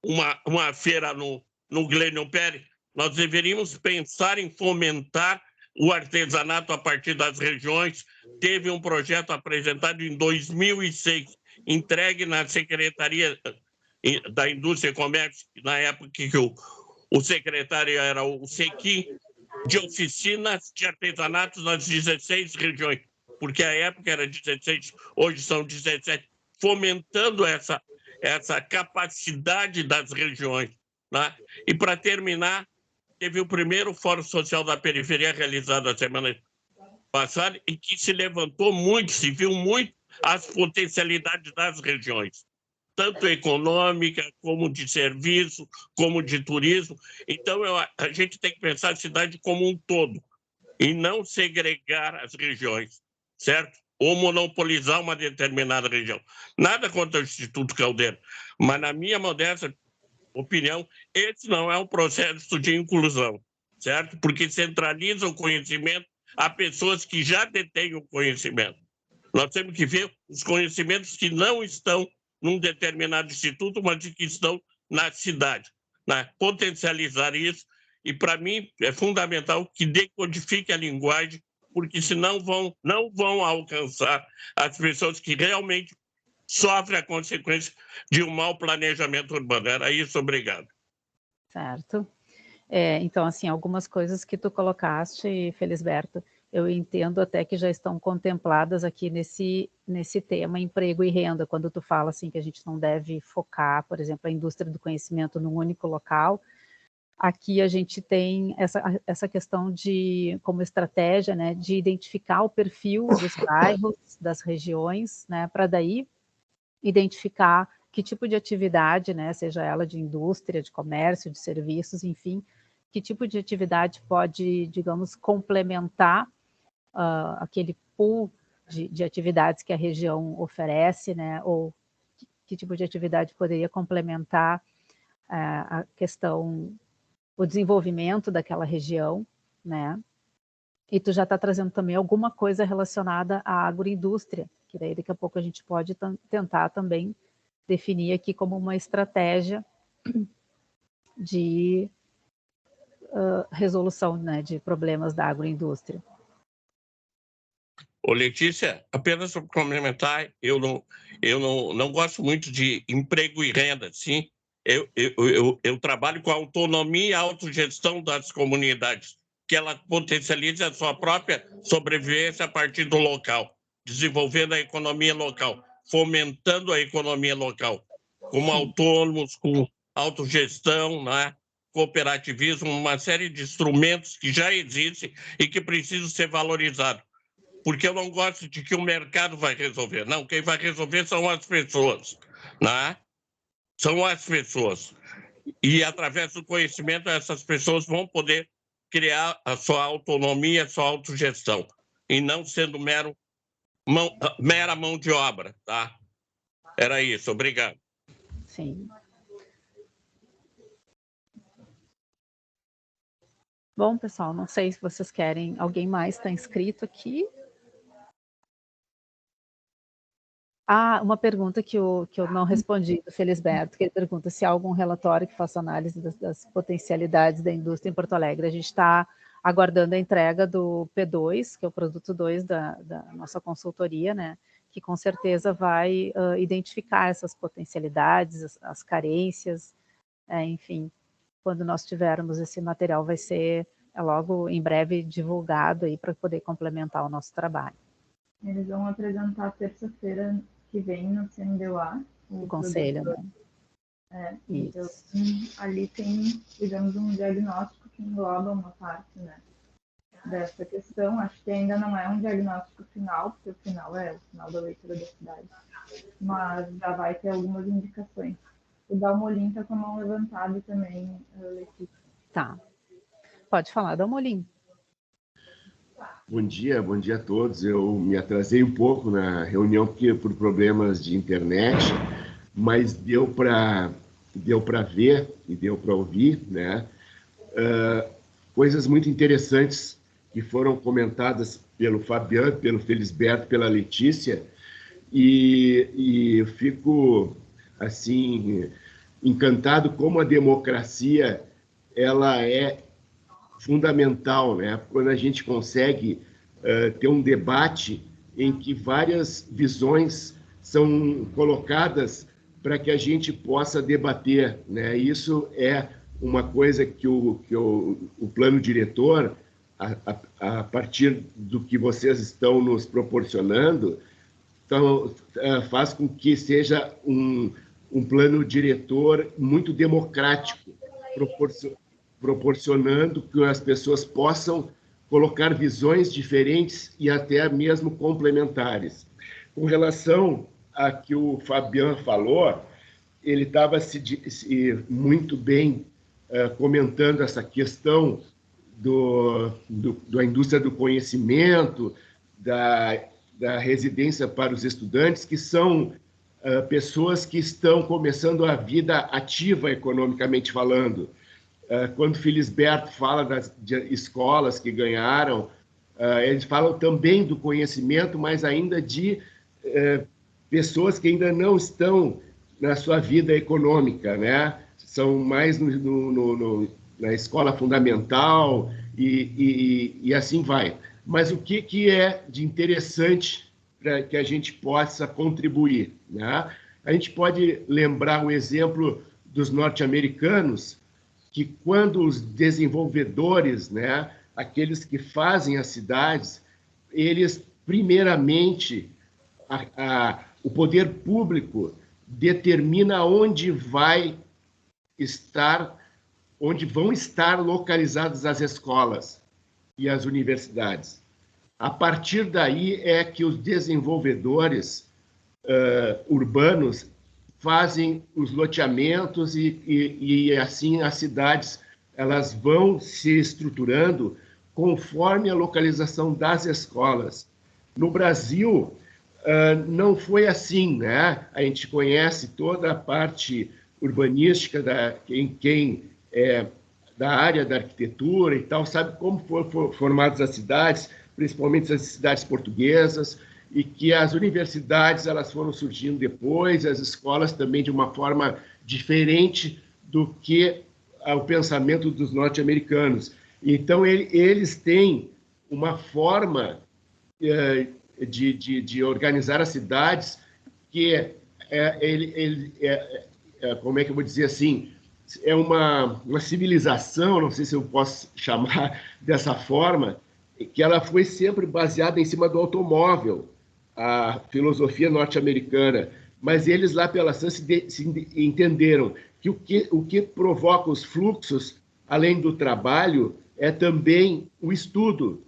uma feira no Glênio Pérez. Nós deveríamos pensar em fomentar o artesanato a partir das regiões. Teve um projeto apresentado em 2006, entregue na Secretaria da Indústria e Comércio, na época que o secretário era o Sequim, de oficinas de artesanatos nas 16 regiões, porque a época era 16, hoje são 17, fomentando essa capacidade das regiões, né? E, para terminar, teve o primeiro Fórum Social da Periferia realizado a semana passada e que se levantou muito, se viu muito as potencialidades das regiões, tanto econômica, como de serviço, como de turismo. Então, a gente tem que pensar a cidade como um todo e não segregar as regiões, certo? Ou monopolizar uma determinada região. Nada contra o Instituto Caldeira, mas, na minha modesta opinião, esse não é um processo de inclusão, certo? Porque centraliza o conhecimento a pessoas que já detêm o conhecimento. Nós temos que ver os conhecimentos que não estão num determinado instituto, mas que estão na cidade, né? Potencializar isso, e, para mim, é fundamental que decodifique a linguagem, porque senão não vão alcançar as pessoas que realmente sofrem a consequência de um mau planejamento urbano. Era isso, obrigado. Certo. Então, assim, algumas coisas que tu colocaste, Felisberto, eu entendo até que já estão contempladas aqui nesse tema emprego e renda, quando tu fala assim que a gente não deve focar, por exemplo, a indústria do conhecimento num único local. Aqui a gente tem essa questão de, como estratégia, né, de identificar o perfil dos bairros, das regiões, né, para daí identificar que tipo de atividade, né, seja ela de indústria, de comércio, de serviços, enfim, que tipo de atividade pode, digamos, complementar aquele pool de atividades que a região oferece, né, ou que tipo de atividade poderia complementar a questão, o desenvolvimento daquela região, né? E tu já está trazendo também alguma coisa relacionada à agroindústria, que daí daqui a pouco a gente pode tentar também definir aqui como uma estratégia de resolução, né, de problemas da agroindústria. Ô, Letícia, apenas para complementar, eu eu não gosto muito de emprego e renda, sim. Eu trabalho com a autonomia e a autogestão das comunidades, que ela potencializa a sua própria sobrevivência a partir do local, desenvolvendo a economia local, fomentando a economia local, como autônomos, com autogestão, né? Cooperativismo, uma série de instrumentos que já existem e que precisam ser valorizados. Porque eu não gosto de que o mercado vai resolver. Não, quem vai resolver são as pessoas, né? São as pessoas. E, através do conhecimento, essas pessoas vão poder criar a sua autonomia, a sua autogestão, e não sendo mera mão de obra, tá? Era isso, obrigado. Sim. Bom, pessoal, não sei se vocês querem... Alguém mais está inscrito aqui? Ah, uma pergunta que eu não respondi do Felisberto, que ele pergunta se há algum relatório que faça análise das potencialidades da indústria em Porto Alegre. A gente está aguardando a entrega do P2, que é o produto 2 da nossa consultoria, né? Que com certeza vai identificar essas potencialidades, as carências, enfim. Quando nós tivermos esse material, vai ser logo em breve divulgado aí para poder complementar o nosso trabalho. Eles vão apresentar terça-feira que vem no CNDUA. O conselho, né? Então, ali tem, digamos, um diagnóstico que engloba uma parte, né, dessa questão. Acho que ainda não é um diagnóstico final, porque o final é o final da leitura da cidade, mas já vai ter algumas indicações. O Dalmolin está com a mão levantada também, Letícia. Tá. Pode falar, Dalmolin. Bom dia a todos. Eu me atrasei um pouco na reunião porque por problemas de internet, mas deu para ver e deu para ouvir, né? Coisas muito interessantes que foram comentadas pelo Fabiano, pelo Felisberto, pela Letícia, e eu fico assim encantado como a democracia ela é fundamental, né? Quando a gente consegue ter um debate em que várias visões são colocadas para que a gente possa debater, né? Isso é uma coisa que o plano diretor, a partir do que vocês estão nos proporcionando, então, faz com que seja um plano diretor muito democrático, proporcionando que as pessoas possam colocar visões diferentes e até mesmo complementares. Com relação a que o Fabiano falou, ele estava muito bem comentando essa questão da indústria do conhecimento, da residência para os estudantes, que são pessoas que estão começando a vida ativa economicamente falando. Quando Felisberto fala das escolas que ganharam, eles falam também do conhecimento, mas ainda de pessoas que ainda não estão na sua vida econômica, né? São mais na escola fundamental e assim vai. Mas o que é de interessante para que a gente possa contribuir, né? A gente pode lembrar o exemplo dos norte-americanos, que quando os desenvolvedores, né, aqueles que fazem as cidades, eles, primeiramente, o poder público determina onde vão estar localizadas as escolas e as universidades. A partir daí é que os desenvolvedores urbanos fazem os loteamentos e assim as cidades elas vão se estruturando conforme a localização das escolas. No Brasil, não foi assim, né? A gente conhece toda a parte urbanística, quem é da área da arquitetura e tal, sabe como foram formadas as cidades, principalmente as cidades portuguesas, e que as universidades elas foram surgindo depois, as escolas também de uma forma diferente do que o pensamento dos norte-americanos. Então, eles têm uma forma de organizar as cidades porque como é que eu vou dizer assim, é uma civilização, não sei se eu posso chamar dessa forma, que ela foi sempre baseada em cima do automóvel, a filosofia norte-americana, mas eles lá pela se entenderam que o que provoca os fluxos, além do trabalho, é também o estudo.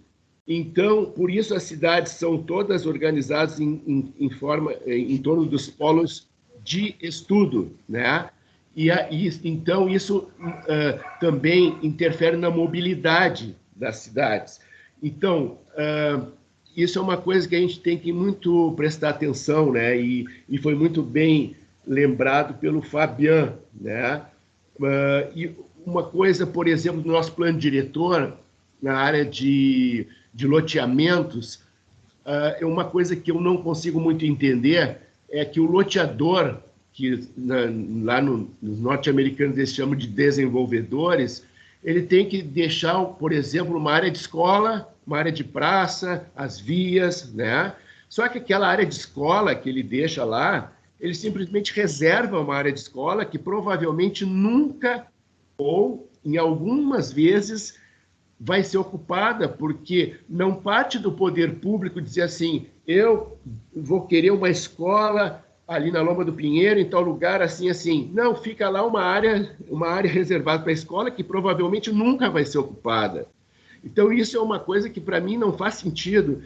Então, por isso as cidades são todas organizadas em torno dos polos de estudo, né? Então, isso também interfere na mobilidade das cidades. Então, isso é uma coisa que a gente tem que muito prestar atenção, né? E foi muito bem lembrado pelo Fabian, né? E uma coisa, por exemplo, do nosso plano diretor, na área de loteamentos, é uma coisa que eu não consigo muito entender, é que o loteador, que lá nos norte-americanos eles chamam de desenvolvedores, ele tem que deixar, por exemplo, uma área de escola, uma área de praça, as vias, né? Só que aquela área de escola que ele deixa lá, ele simplesmente reserva uma área de escola que provavelmente nunca, ou em algumas vezes, vai ser ocupada, porque não parte do poder público dizer assim, eu vou querer uma escola ali na Loma do Pinheiro, em tal lugar, assim. Não, fica lá uma área reservada para a escola que provavelmente nunca vai ser ocupada. Então, isso é uma coisa que, para mim, não faz sentido.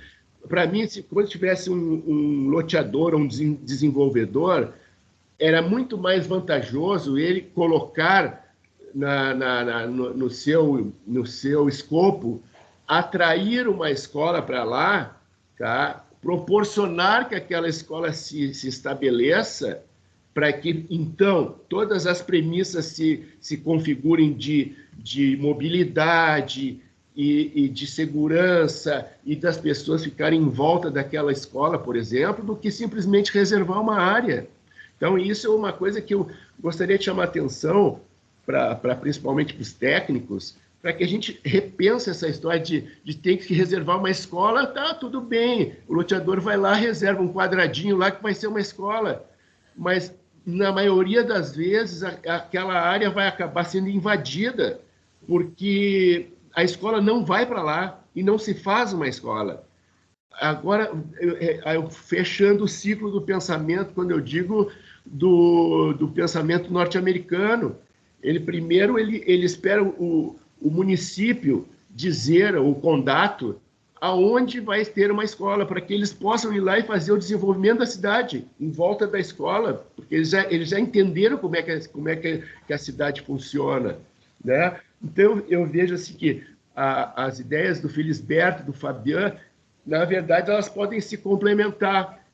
Para mim, quando tivesse um loteador ou um desenvolvedor, era muito mais vantajoso ele colocar no seu escopo, atrair uma escola para lá, tá? Proporcionar que aquela escola se estabeleça, para que, então, todas as premissas se configurem de mobilidade e de segurança e das pessoas ficarem em volta daquela escola, por exemplo, do que simplesmente reservar uma área. Então, isso é uma coisa que eu gostaria de chamar a atenção, principalmente para os técnicos, para que a gente repense essa história de ter que reservar uma escola. Tá, tudo bem, o loteador vai lá, reserva um quadradinho lá que vai ser uma escola, mas na maioria das vezes aquela área vai acabar sendo invadida, porque a escola não vai para lá e não se faz uma escola. Agora, fechando o ciclo do pensamento, quando eu digo do pensamento norte-americano, primeiro ele espera o município dizer, o condato, aonde vai ter uma escola, para que eles possam ir lá e fazer o desenvolvimento da cidade, em volta da escola, porque eles já entenderam como é que a cidade funciona, né? Então, eu vejo assim que as ideias do Felisberto, do Fabian, na verdade, elas podem se complementar.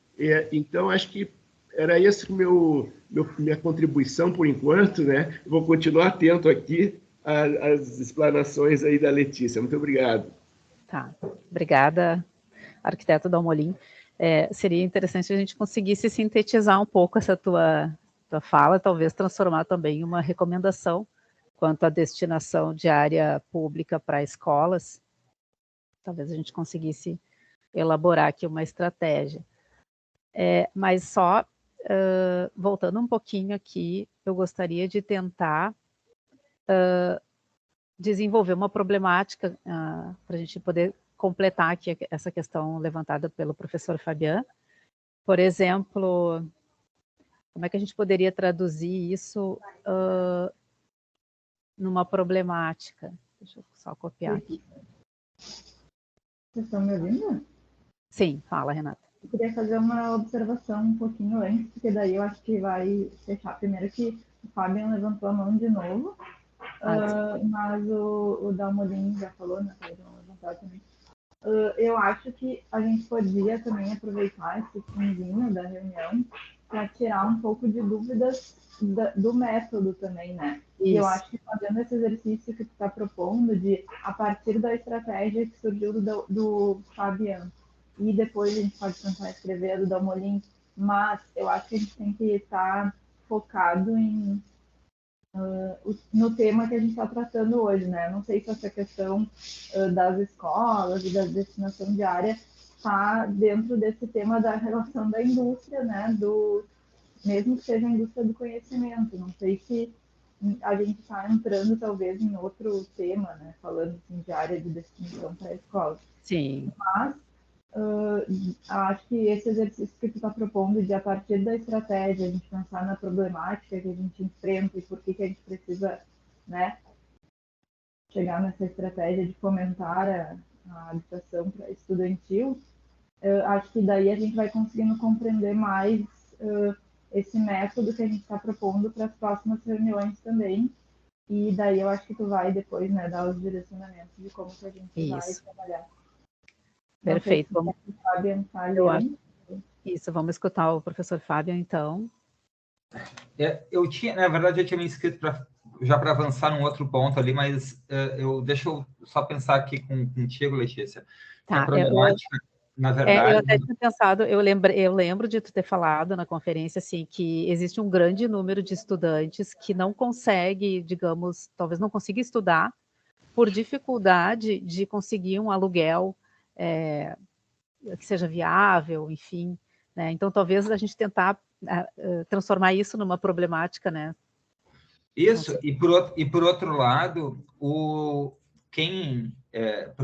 Então, acho que era essa minha contribuição por enquanto, né? Vou continuar atento aqui às explanações aí da Letícia. Muito obrigado. Tá, obrigada, arquiteto Dalmolin. Seria interessante a gente conseguisse sintetizar um pouco essa tua fala, talvez transformar também em uma recomendação quanto à destinação de área pública para escolas. Talvez a gente conseguisse elaborar aqui uma estratégia. Mas só, voltando um pouquinho aqui, eu gostaria de tentar desenvolver uma problemática para a gente poder completar aqui essa questão levantada pelo professor Fabian. Por exemplo, como é que a gente poderia traduzir isso numa problemática? Deixa eu só copiar aqui. Vocês estão me ouvindo? Sim, fala, Renata. Eu queria fazer uma observação um pouquinho antes, porque daí eu acho que vai fechar. Primeiro que o Fabian levantou a mão de novo, mas o Dalmolin já falou, né? Também. Eu acho que a gente podia também aproveitar esse finzinho da reunião para tirar um pouco de dúvidas do método também, né? Isso. E eu acho que fazendo esse exercício que tu está propondo, a partir da estratégia que surgiu do Fabian, e depois a gente pode tentar escrever a do Dalmolin, mas eu acho que a gente tem que estar focado no tema que a gente está tratando hoje, né? Não sei se essa questão das escolas e da destinação de área está dentro desse tema da relação da indústria, né, mesmo que seja a indústria do conhecimento. Não sei se a gente está entrando talvez em outro tema, né, falando assim, de área de definição para a escola. Sim. Mas acho que esse exercício que tu está propondo de, a partir da estratégia, a gente pensar na problemática que a gente enfrenta e por que a gente precisa, né, chegar nessa estratégia de fomentar a habitação estudantil, acho que daí a gente vai conseguindo compreender mais esse método que a gente está propondo para as próximas reuniões também. E daí eu acho que tu vai depois, né, dar os direcionamentos de como que a gente vai trabalhar. Perfeito. Vamos... Isso, vamos escutar o professor Fábio, então. Eu tinha, na verdade, eu tinha me inscrito já para avançar num outro ponto ali, mas deixa eu só pensar aqui contigo, Letícia. Tá, a problemática, na verdade... eu até tinha pensado, eu lembro de tu ter falado na conferência, assim, que existe um grande número de estudantes que não consegue, digamos, talvez não consiga estudar por dificuldade de conseguir um aluguel que seja viável, enfim, né? Então, talvez a gente tentar transformar isso numa problemática, né? Isso, e por outro lado, porque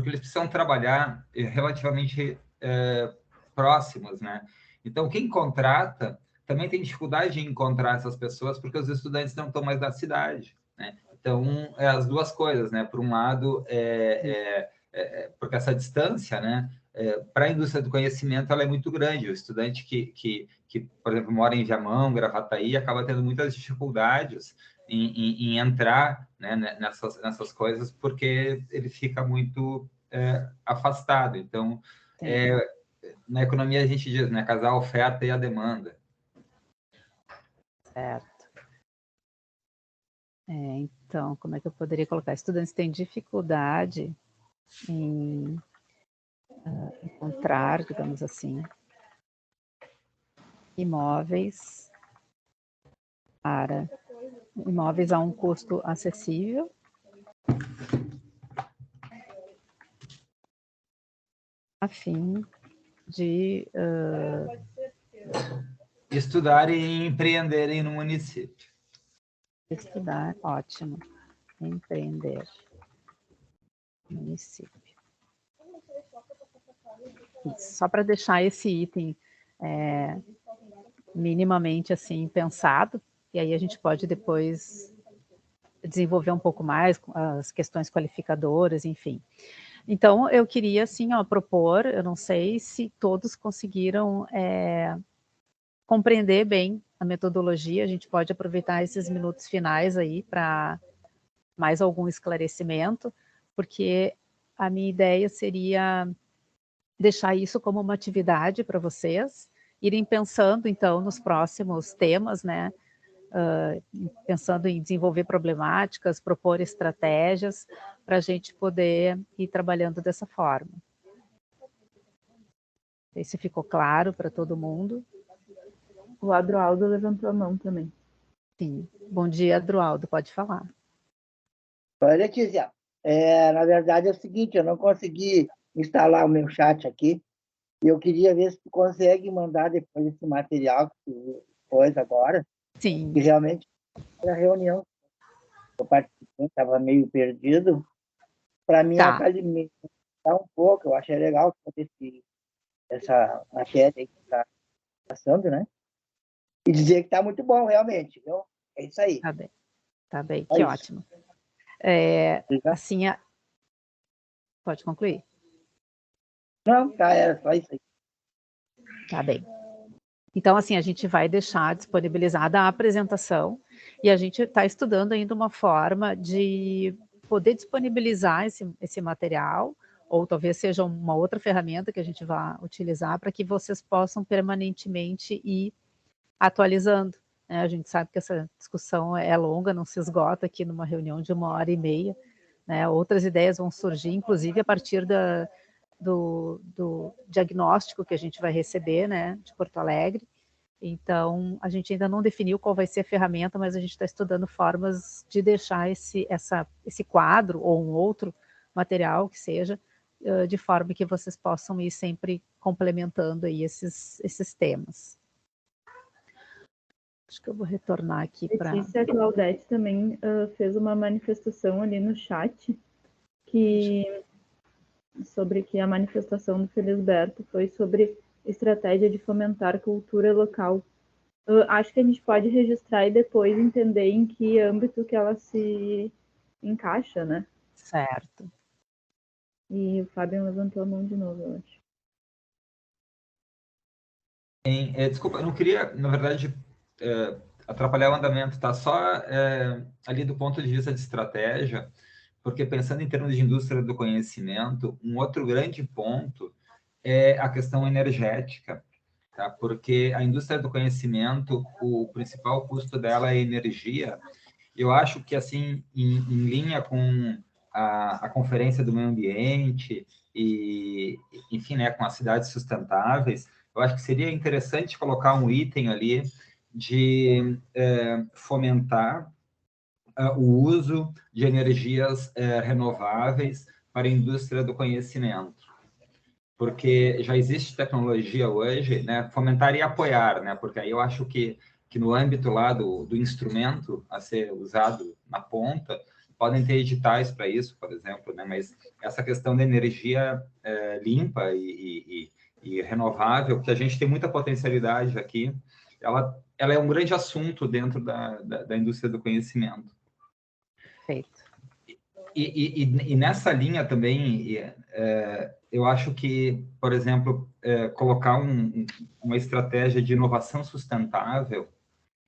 eles precisam trabalhar relativamente próximos, né? Então, quem contrata também tem dificuldade de encontrar essas pessoas, porque os estudantes não estão mais na cidade, né? Então, as duas coisas, né? Por um lado, porque essa distância, né? Para a indústria do conhecimento, ela é muito grande. O estudante que, por exemplo, mora em Viamão, Gravataí, acaba tendo muitas dificuldades em entrar, né, nessas coisas, porque ele fica muito afastado. Então, na economia a gente diz, né, casar a oferta e a demanda. Certo. Então, como é que eu poderia colocar? Estudantes têm dificuldade em encontrar, digamos assim, imóveis a um custo acessível, a fim de estudar e empreenderem no município. Estudar, ótimo. Empreender no município. Isso, só para deixar esse item minimamente assim pensado, e aí a gente pode depois desenvolver um pouco mais as questões qualificadoras, enfim. Então, eu queria, assim, propor, eu não sei se todos conseguiram compreender bem a metodologia, a gente pode aproveitar esses minutos finais aí para mais algum esclarecimento, porque a minha ideia seria deixar isso como uma atividade para vocês, irem pensando, então, nos próximos temas, né? Pensando em desenvolver problemáticas, propor estratégias, para a gente poder ir trabalhando dessa forma. Não sei se ficou claro para todo mundo. O Adroaldo levantou a mão também. Sim. Bom dia, Adroaldo, pode falar. Oi, Letícia. Na verdade é o seguinte, eu não consegui instalar o meu chat aqui, e eu queria ver se tu consegue mandar depois esse material que tu pôs agora. Sim. Que realmente era a reunião. Eu participei, estava meio perdido. Para mim, alimentar um pouco, eu achei legal essa matéria que está passando, né? E dizer que está muito bom, realmente. Viu? É isso aí. Tá bem, que ótimo. Assim, pode concluir? Não, era só isso aí. Tá bem. Então, assim, a gente vai deixar disponibilizada a apresentação e a gente está estudando ainda uma forma de poder disponibilizar esse material, ou talvez seja uma outra ferramenta que a gente vá utilizar para que vocês possam permanentemente ir atualizando. Né? A gente sabe que essa discussão é longa, não se esgota aqui numa reunião de 1h30. Né? Outras ideias vão surgir, inclusive a partir do diagnóstico que a gente vai receber, né, de Porto Alegre. Então, a gente ainda não definiu qual vai ser a ferramenta, mas a gente está estudando formas de deixar esse quadro ou um outro material que seja de forma que vocês possam ir sempre complementando aí esses temas. Acho que eu vou retornar aqui para... Letícia Claudete também fez uma manifestação ali no chat sobre que a manifestação do Felisberto foi sobre estratégia de fomentar cultura local. Acho que a gente pode registrar e depois entender em que âmbito que ela se encaixa, né? Certo. E o Fábio levantou a mão de novo, eu acho. Desculpa, eu não queria, na verdade, atrapalhar o andamento, tá? Só ali do ponto de vista de estratégia, porque pensando em termos de indústria do conhecimento, um outro grande ponto é a questão energética, tá? Porque a indústria do conhecimento, o principal custo dela é energia. Eu acho que, assim, em linha com a Conferência do Meio Ambiente e, enfim, né, com as cidades sustentáveis, eu acho que seria interessante colocar um item ali de fomentar o uso de energias renováveis para a indústria do conhecimento. Porque já existe tecnologia hoje, né? Fomentar e apoiar, né? Porque aí eu acho que no âmbito lá do instrumento a ser usado na ponta, podem ter editais para isso, por exemplo, né? Mas essa questão da energia limpa e renovável, que a gente tem muita potencialidade aqui, ela é um grande assunto dentro da indústria do conhecimento. Perfeito. E nessa linha também, eu acho que, por exemplo, colocar uma estratégia de inovação sustentável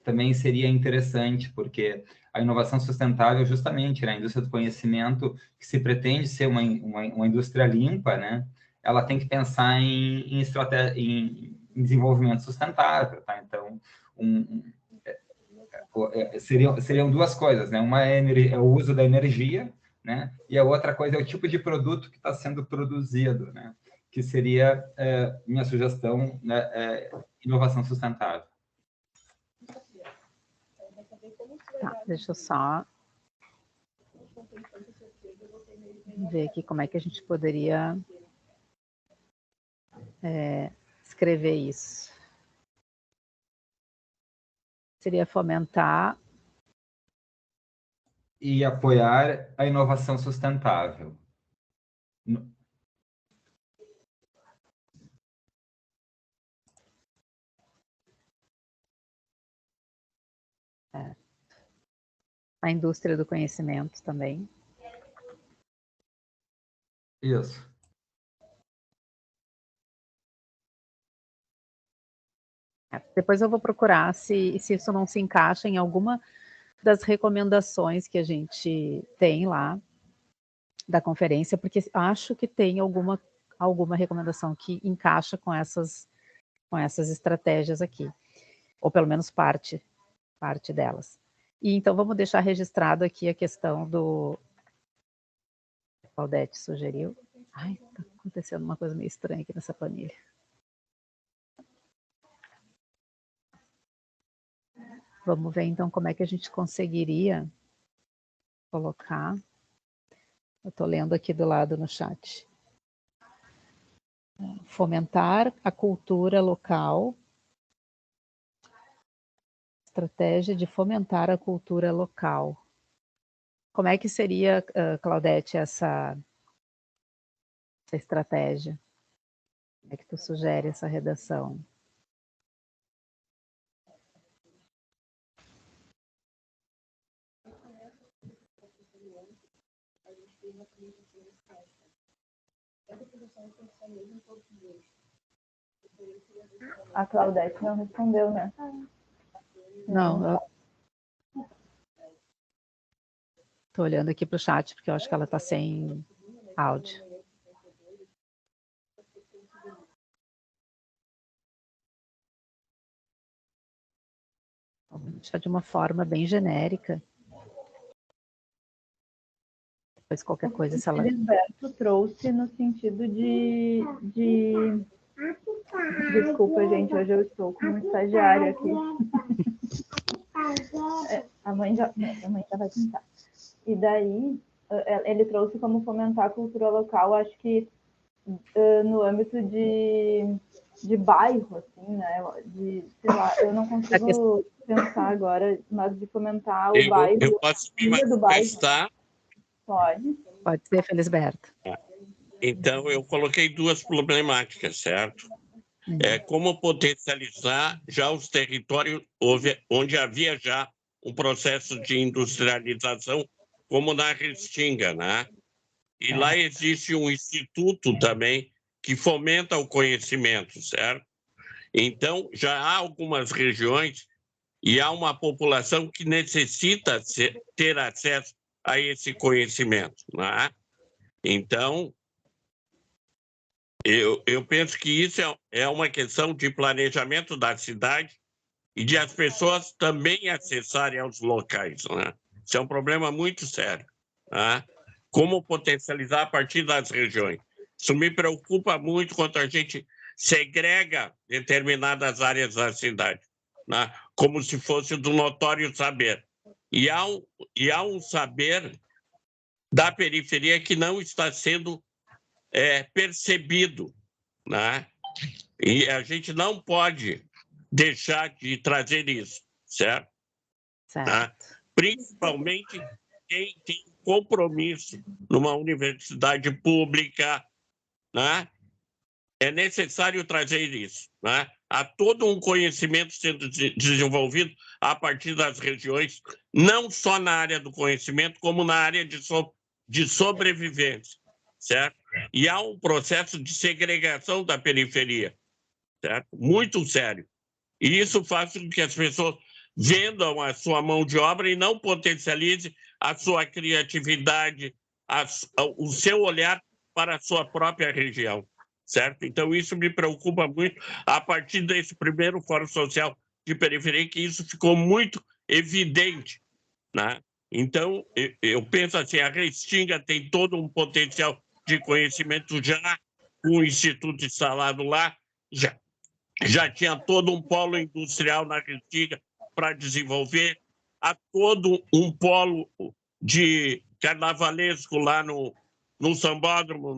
também seria interessante, porque a inovação sustentável, justamente, né, a indústria do conhecimento, que se pretende ser uma indústria limpa, né, ela tem que pensar em estratégia, em desenvolvimento sustentável, tá? Então, seriam duas coisas, né? Uma é o uso da energia, né? E a outra coisa é o tipo de produto que está sendo produzido, né? Que seria minha sugestão, né? Inovação sustentável. Tá, deixa eu só ver aqui como é que a gente poderia escrever isso. Seria fomentar e apoiar a inovação sustentável. a indústria do conhecimento também. Isso. Depois eu vou procurar se isso não se encaixa em alguma das recomendações que a gente tem lá da conferência, porque acho que tem alguma recomendação que encaixa com essas estratégias aqui, ou pelo menos parte delas. E então vamos deixar registrado aqui a questão do... Claudete sugeriu. Ai, tá acontecendo uma coisa meio estranha aqui nessa planilha. Vamos ver então como é que a gente conseguiria colocar. Eu estou lendo aqui do lado no chat. Fomentar a cultura local. Estratégia de fomentar a cultura local. Como é que seria, Claudete, essa estratégia? Como é que tu sugere essa redação? A Claudete não respondeu, né? Não, estou olhando aqui para o chat, porque eu acho que ela está sem áudio. Vamos deixar de uma forma bem genérica. Depois qualquer coisa, se ela... O Felisberto trouxe no sentido de... Desculpa, gente, hoje eu estou com um estagiário aqui. A mãe já vai tentar. E daí, ele trouxe como fomentar a cultura local. Acho que no âmbito de bairro, assim, né? Sei lá, eu não consigo pensar agora, mas de fomentar o bairro, eu posso me do bairro. manifestar? Pode. Pode ser, Felisberto. Então, eu coloquei duas problemáticas, certo? Como potencializar já os territórios onde havia já um processo de industrialização, como na Restinga, né? E lá existe um instituto também que fomenta o conhecimento, certo? Então, já há algumas regiões e há uma população que necessita ter acesso a esse conhecimento, né? Então, eu penso que isso é uma questão de planejamento da cidade e de as pessoas também acessarem aos locais, né? Isso é um problema muito sério, né? Como potencializar a partir das regiões. Isso me preocupa muito quando a gente segrega determinadas áreas da cidade, né? Como se fosse do notório saber. E há um saber da periferia que não está sendo percebido, né? E a gente não pode deixar de trazer isso, certo? Tá? Principalmente quem tem compromisso numa universidade pública, né? É necessário trazer isso, né? Há todo um conhecimento sendo desenvolvido a partir das regiões, não só na área do conhecimento, como na área de sobrevivência, certo? E há um processo de segregação da periferia, certo? Muito sério. E isso faz com que as pessoas vendam a sua mão de obra e não potencialize a sua criatividade, o seu olhar para a sua própria região, certo? Então, isso me preocupa muito a partir desse primeiro Fórum Social de Periferia, que isso ficou muito evidente, né? Então, eu penso assim, a Restinga tem todo um potencial de conhecimento já, com o Instituto instalado lá, já tinha todo um polo industrial na Restinga para desenvolver, há todo um polo de carnavalesco lá no Sambódromo,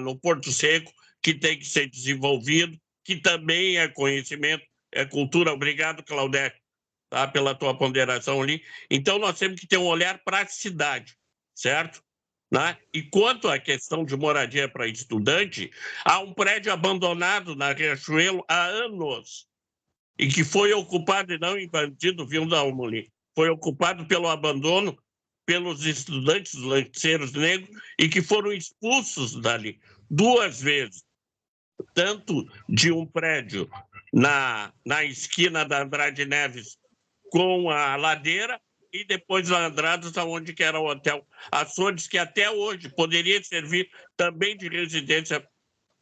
no Porto Seco, que tem que ser desenvolvido, que também é conhecimento, é cultura. Obrigado, Claudete, tá, pela tua ponderação ali. Então, nós temos que ter um olhar para a cidade, certo? Né? E quanto à questão de moradia para estudante, há um prédio abandonado na Riachuelo há anos e que foi ocupado, e não invadido, viu, Dalmoli? Foi ocupado pelo abandono pelos estudantes lanceiros negros e que foram expulsos dali 2 vezes, tanto de um prédio na esquina da Andrade Neves com a ladeira, e depois na Andradas, onde que era o Hotel Açores, que até hoje poderia servir também de residência.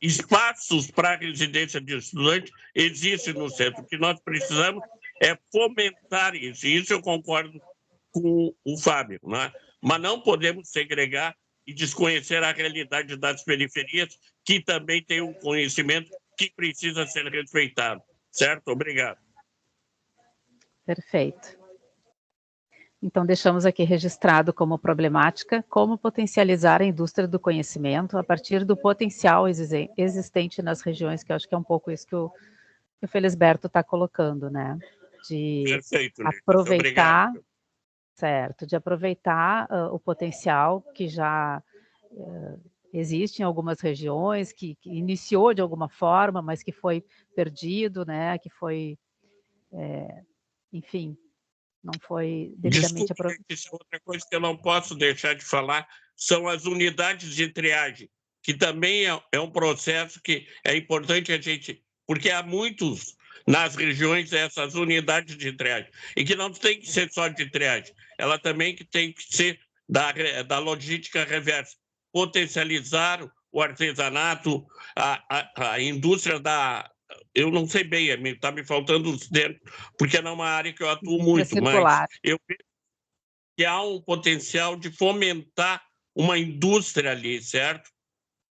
Espaços para residência de estudante existem no centro. O que nós precisamos é fomentar isso. E isso eu concordo com o Fábio, né? Mas não podemos segregar e desconhecer a realidade das periferias, que também tem um conhecimento que precisa ser respeitado. Certo? Obrigado. Perfeito. Então, deixamos aqui registrado como problemática como potencializar a indústria do conhecimento a partir do potencial existente nas regiões, que eu acho que é um pouco isso que o Felisberto está colocando, né? De Perfeito, aproveitar, obrigado. Certo, de aproveitar o potencial que já existe em algumas regiões, que iniciou de alguma forma, mas que foi perdido, né? Que foi, enfim, não foi devidamente aproveitado. Outra coisa que eu não posso deixar de falar são as unidades de triagem, que também é um processo que é importante a gente, porque há muitos nas regiões essas unidades de triagem, e que não tem que ser só de triagem, ela também que tem que ser da logística reversa, potencializar o artesanato, a indústria eu não sei bem, está me faltando os termos, porque não é uma área que eu atuo muito, mas eu penso que há um potencial de fomentar uma indústria ali, certo?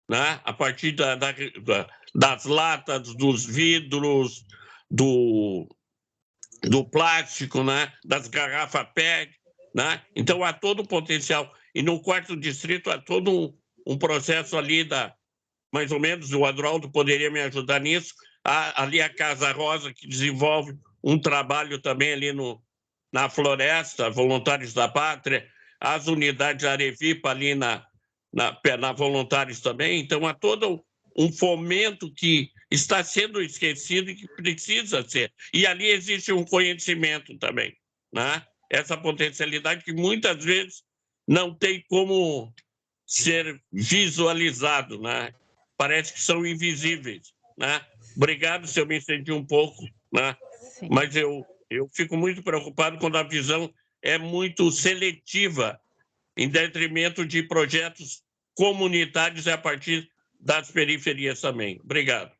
Né? A partir das latas, dos vidros, do plástico, né? Das garrafas PET, né? Então, há todo um potencial. E no 4º distrito há todo um processo ali mais ou menos, o Adroaldo poderia me ajudar nisso. Ali a Casa Rosa, que desenvolve um trabalho também ali na floresta, Voluntários da Pátria, as unidades Arevipa ali na Voluntários também. Então, há todo um fomento que está sendo esquecido e que precisa ser. E ali existe um conhecimento também, né? Essa potencialidade que muitas vezes não tem como ser visualizado, né? Parece que são invisíveis, né? Obrigado se eu me estendi um pouco, né? Sim. Mas eu fico muito preocupado quando a visão é muito seletiva, em detrimento de projetos comunitários e a partir das periferias também. Obrigado.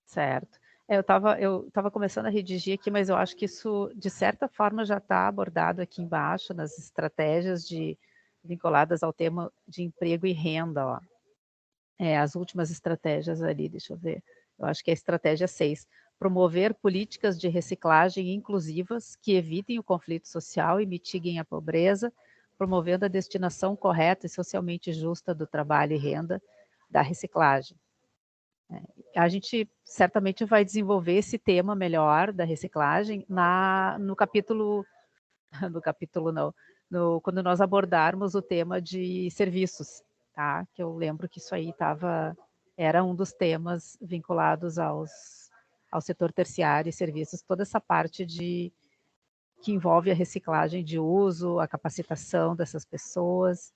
Certo. Eu estava começando a redigir aqui, mas eu acho que isso, de certa forma, já está abordado aqui embaixo, nas estratégias vinculadas ao tema de emprego e renda. Ó. As últimas estratégias ali, deixa eu ver. Eu acho que é a estratégia 6. Promover políticas de reciclagem inclusivas que evitem o conflito social e mitiguem a pobreza, promovendo a destinação correta e socialmente justa do trabalho e renda da reciclagem. A gente certamente vai desenvolver esse tema melhor da reciclagem no capítulo não, quando nós abordarmos o tema de serviços, tá? Que eu lembro que isso aí era um dos temas vinculados ao setor terciário e serviços, toda essa parte que envolve a reciclagem de uso, a capacitação dessas pessoas,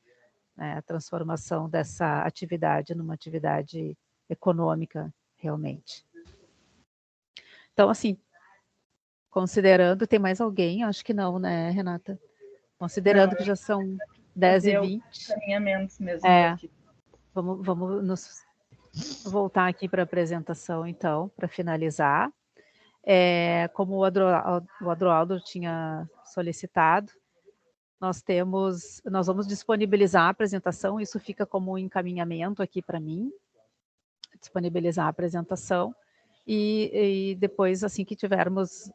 né, a transformação dessa atividade numa atividade econômica, realmente. Então, assim, considerando, tem mais alguém? Acho que não, né, Renata? Considerando Não, que já são 10h20. Caminhamentos mesmo. Vamos nos voltar aqui para a apresentação, então, para finalizar. Como o Adroaldo tinha solicitado, nós vamos disponibilizar a apresentação, isso fica como um encaminhamento aqui para mim, disponibilizar a apresentação, e depois, assim que tivermos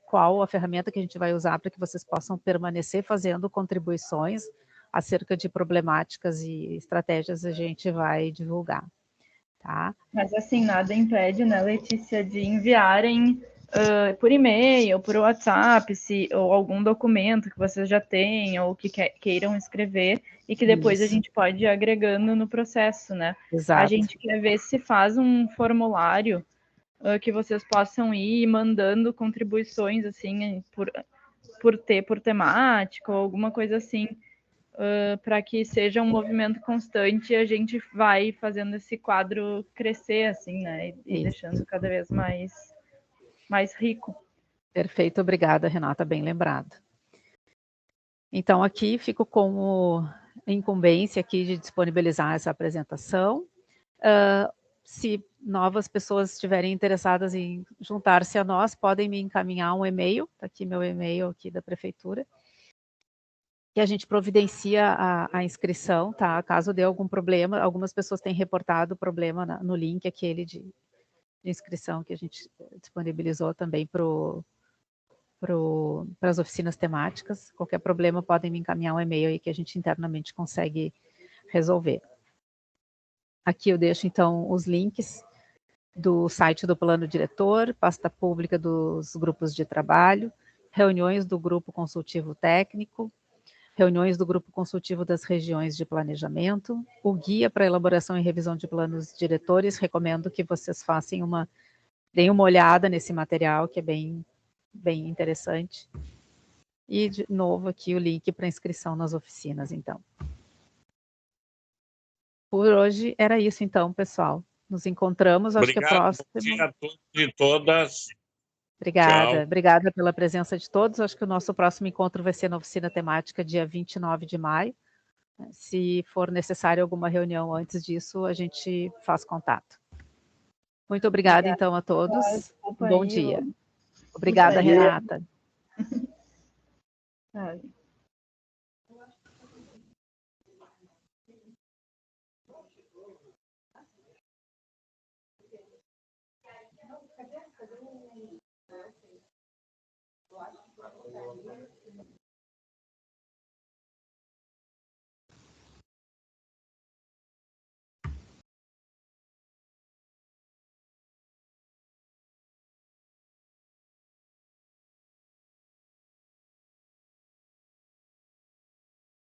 qual a ferramenta que a gente vai usar para que vocês possam permanecer fazendo contribuições acerca de problemáticas e estratégias, a gente vai divulgar, tá? Mas assim, nada impede, né, Letícia, de enviarem por e-mail, por WhatsApp, ou algum documento que vocês já tenham ou que queiram escrever e que depois a gente pode ir agregando no processo, né? Exato. A gente quer ver se faz um formulário que vocês possam ir mandando contribuições, assim, por temática ou alguma coisa assim, para que seja um movimento constante e a gente vai fazendo esse quadro crescer, assim, né? E deixando cada vez mais rico. Perfeito, obrigada, Renata, bem lembrado. Então, aqui fico com a incumbência aqui de disponibilizar essa apresentação. Se novas pessoas estiverem interessadas em juntar-se a nós, podem me encaminhar um e-mail, está aqui meu e-mail aqui da prefeitura, que a gente providencia a inscrição, tá? Caso dê algum problema, algumas pessoas têm reportado problema no link aquele de inscrição que a gente disponibilizou também para as oficinas temáticas. Qualquer problema podem me encaminhar um e-mail aí que a gente internamente consegue resolver. Aqui eu deixo então os links do site do plano diretor, pasta pública dos grupos de trabalho, reuniões do grupo consultivo técnico, reuniões do grupo consultivo das regiões de planejamento, o guia para elaboração e revisão de planos diretores. Recomendo que vocês deem uma olhada nesse material, que é bem interessante. E, de novo, aqui o link para inscrição nas oficinas, então. Por hoje era isso, então, pessoal. Nos encontramos, acho que a próxima... Bom dia a todos e todas. Obrigada. Tchau. Obrigada pela presença de todos. Acho que o nosso próximo encontro vai ser na oficina temática, dia 29 de maio. Se for necessário alguma reunião antes disso, a gente faz contato. Muito obrigada, então, a todos. Bom dia. Obrigada, Renata. Cadê?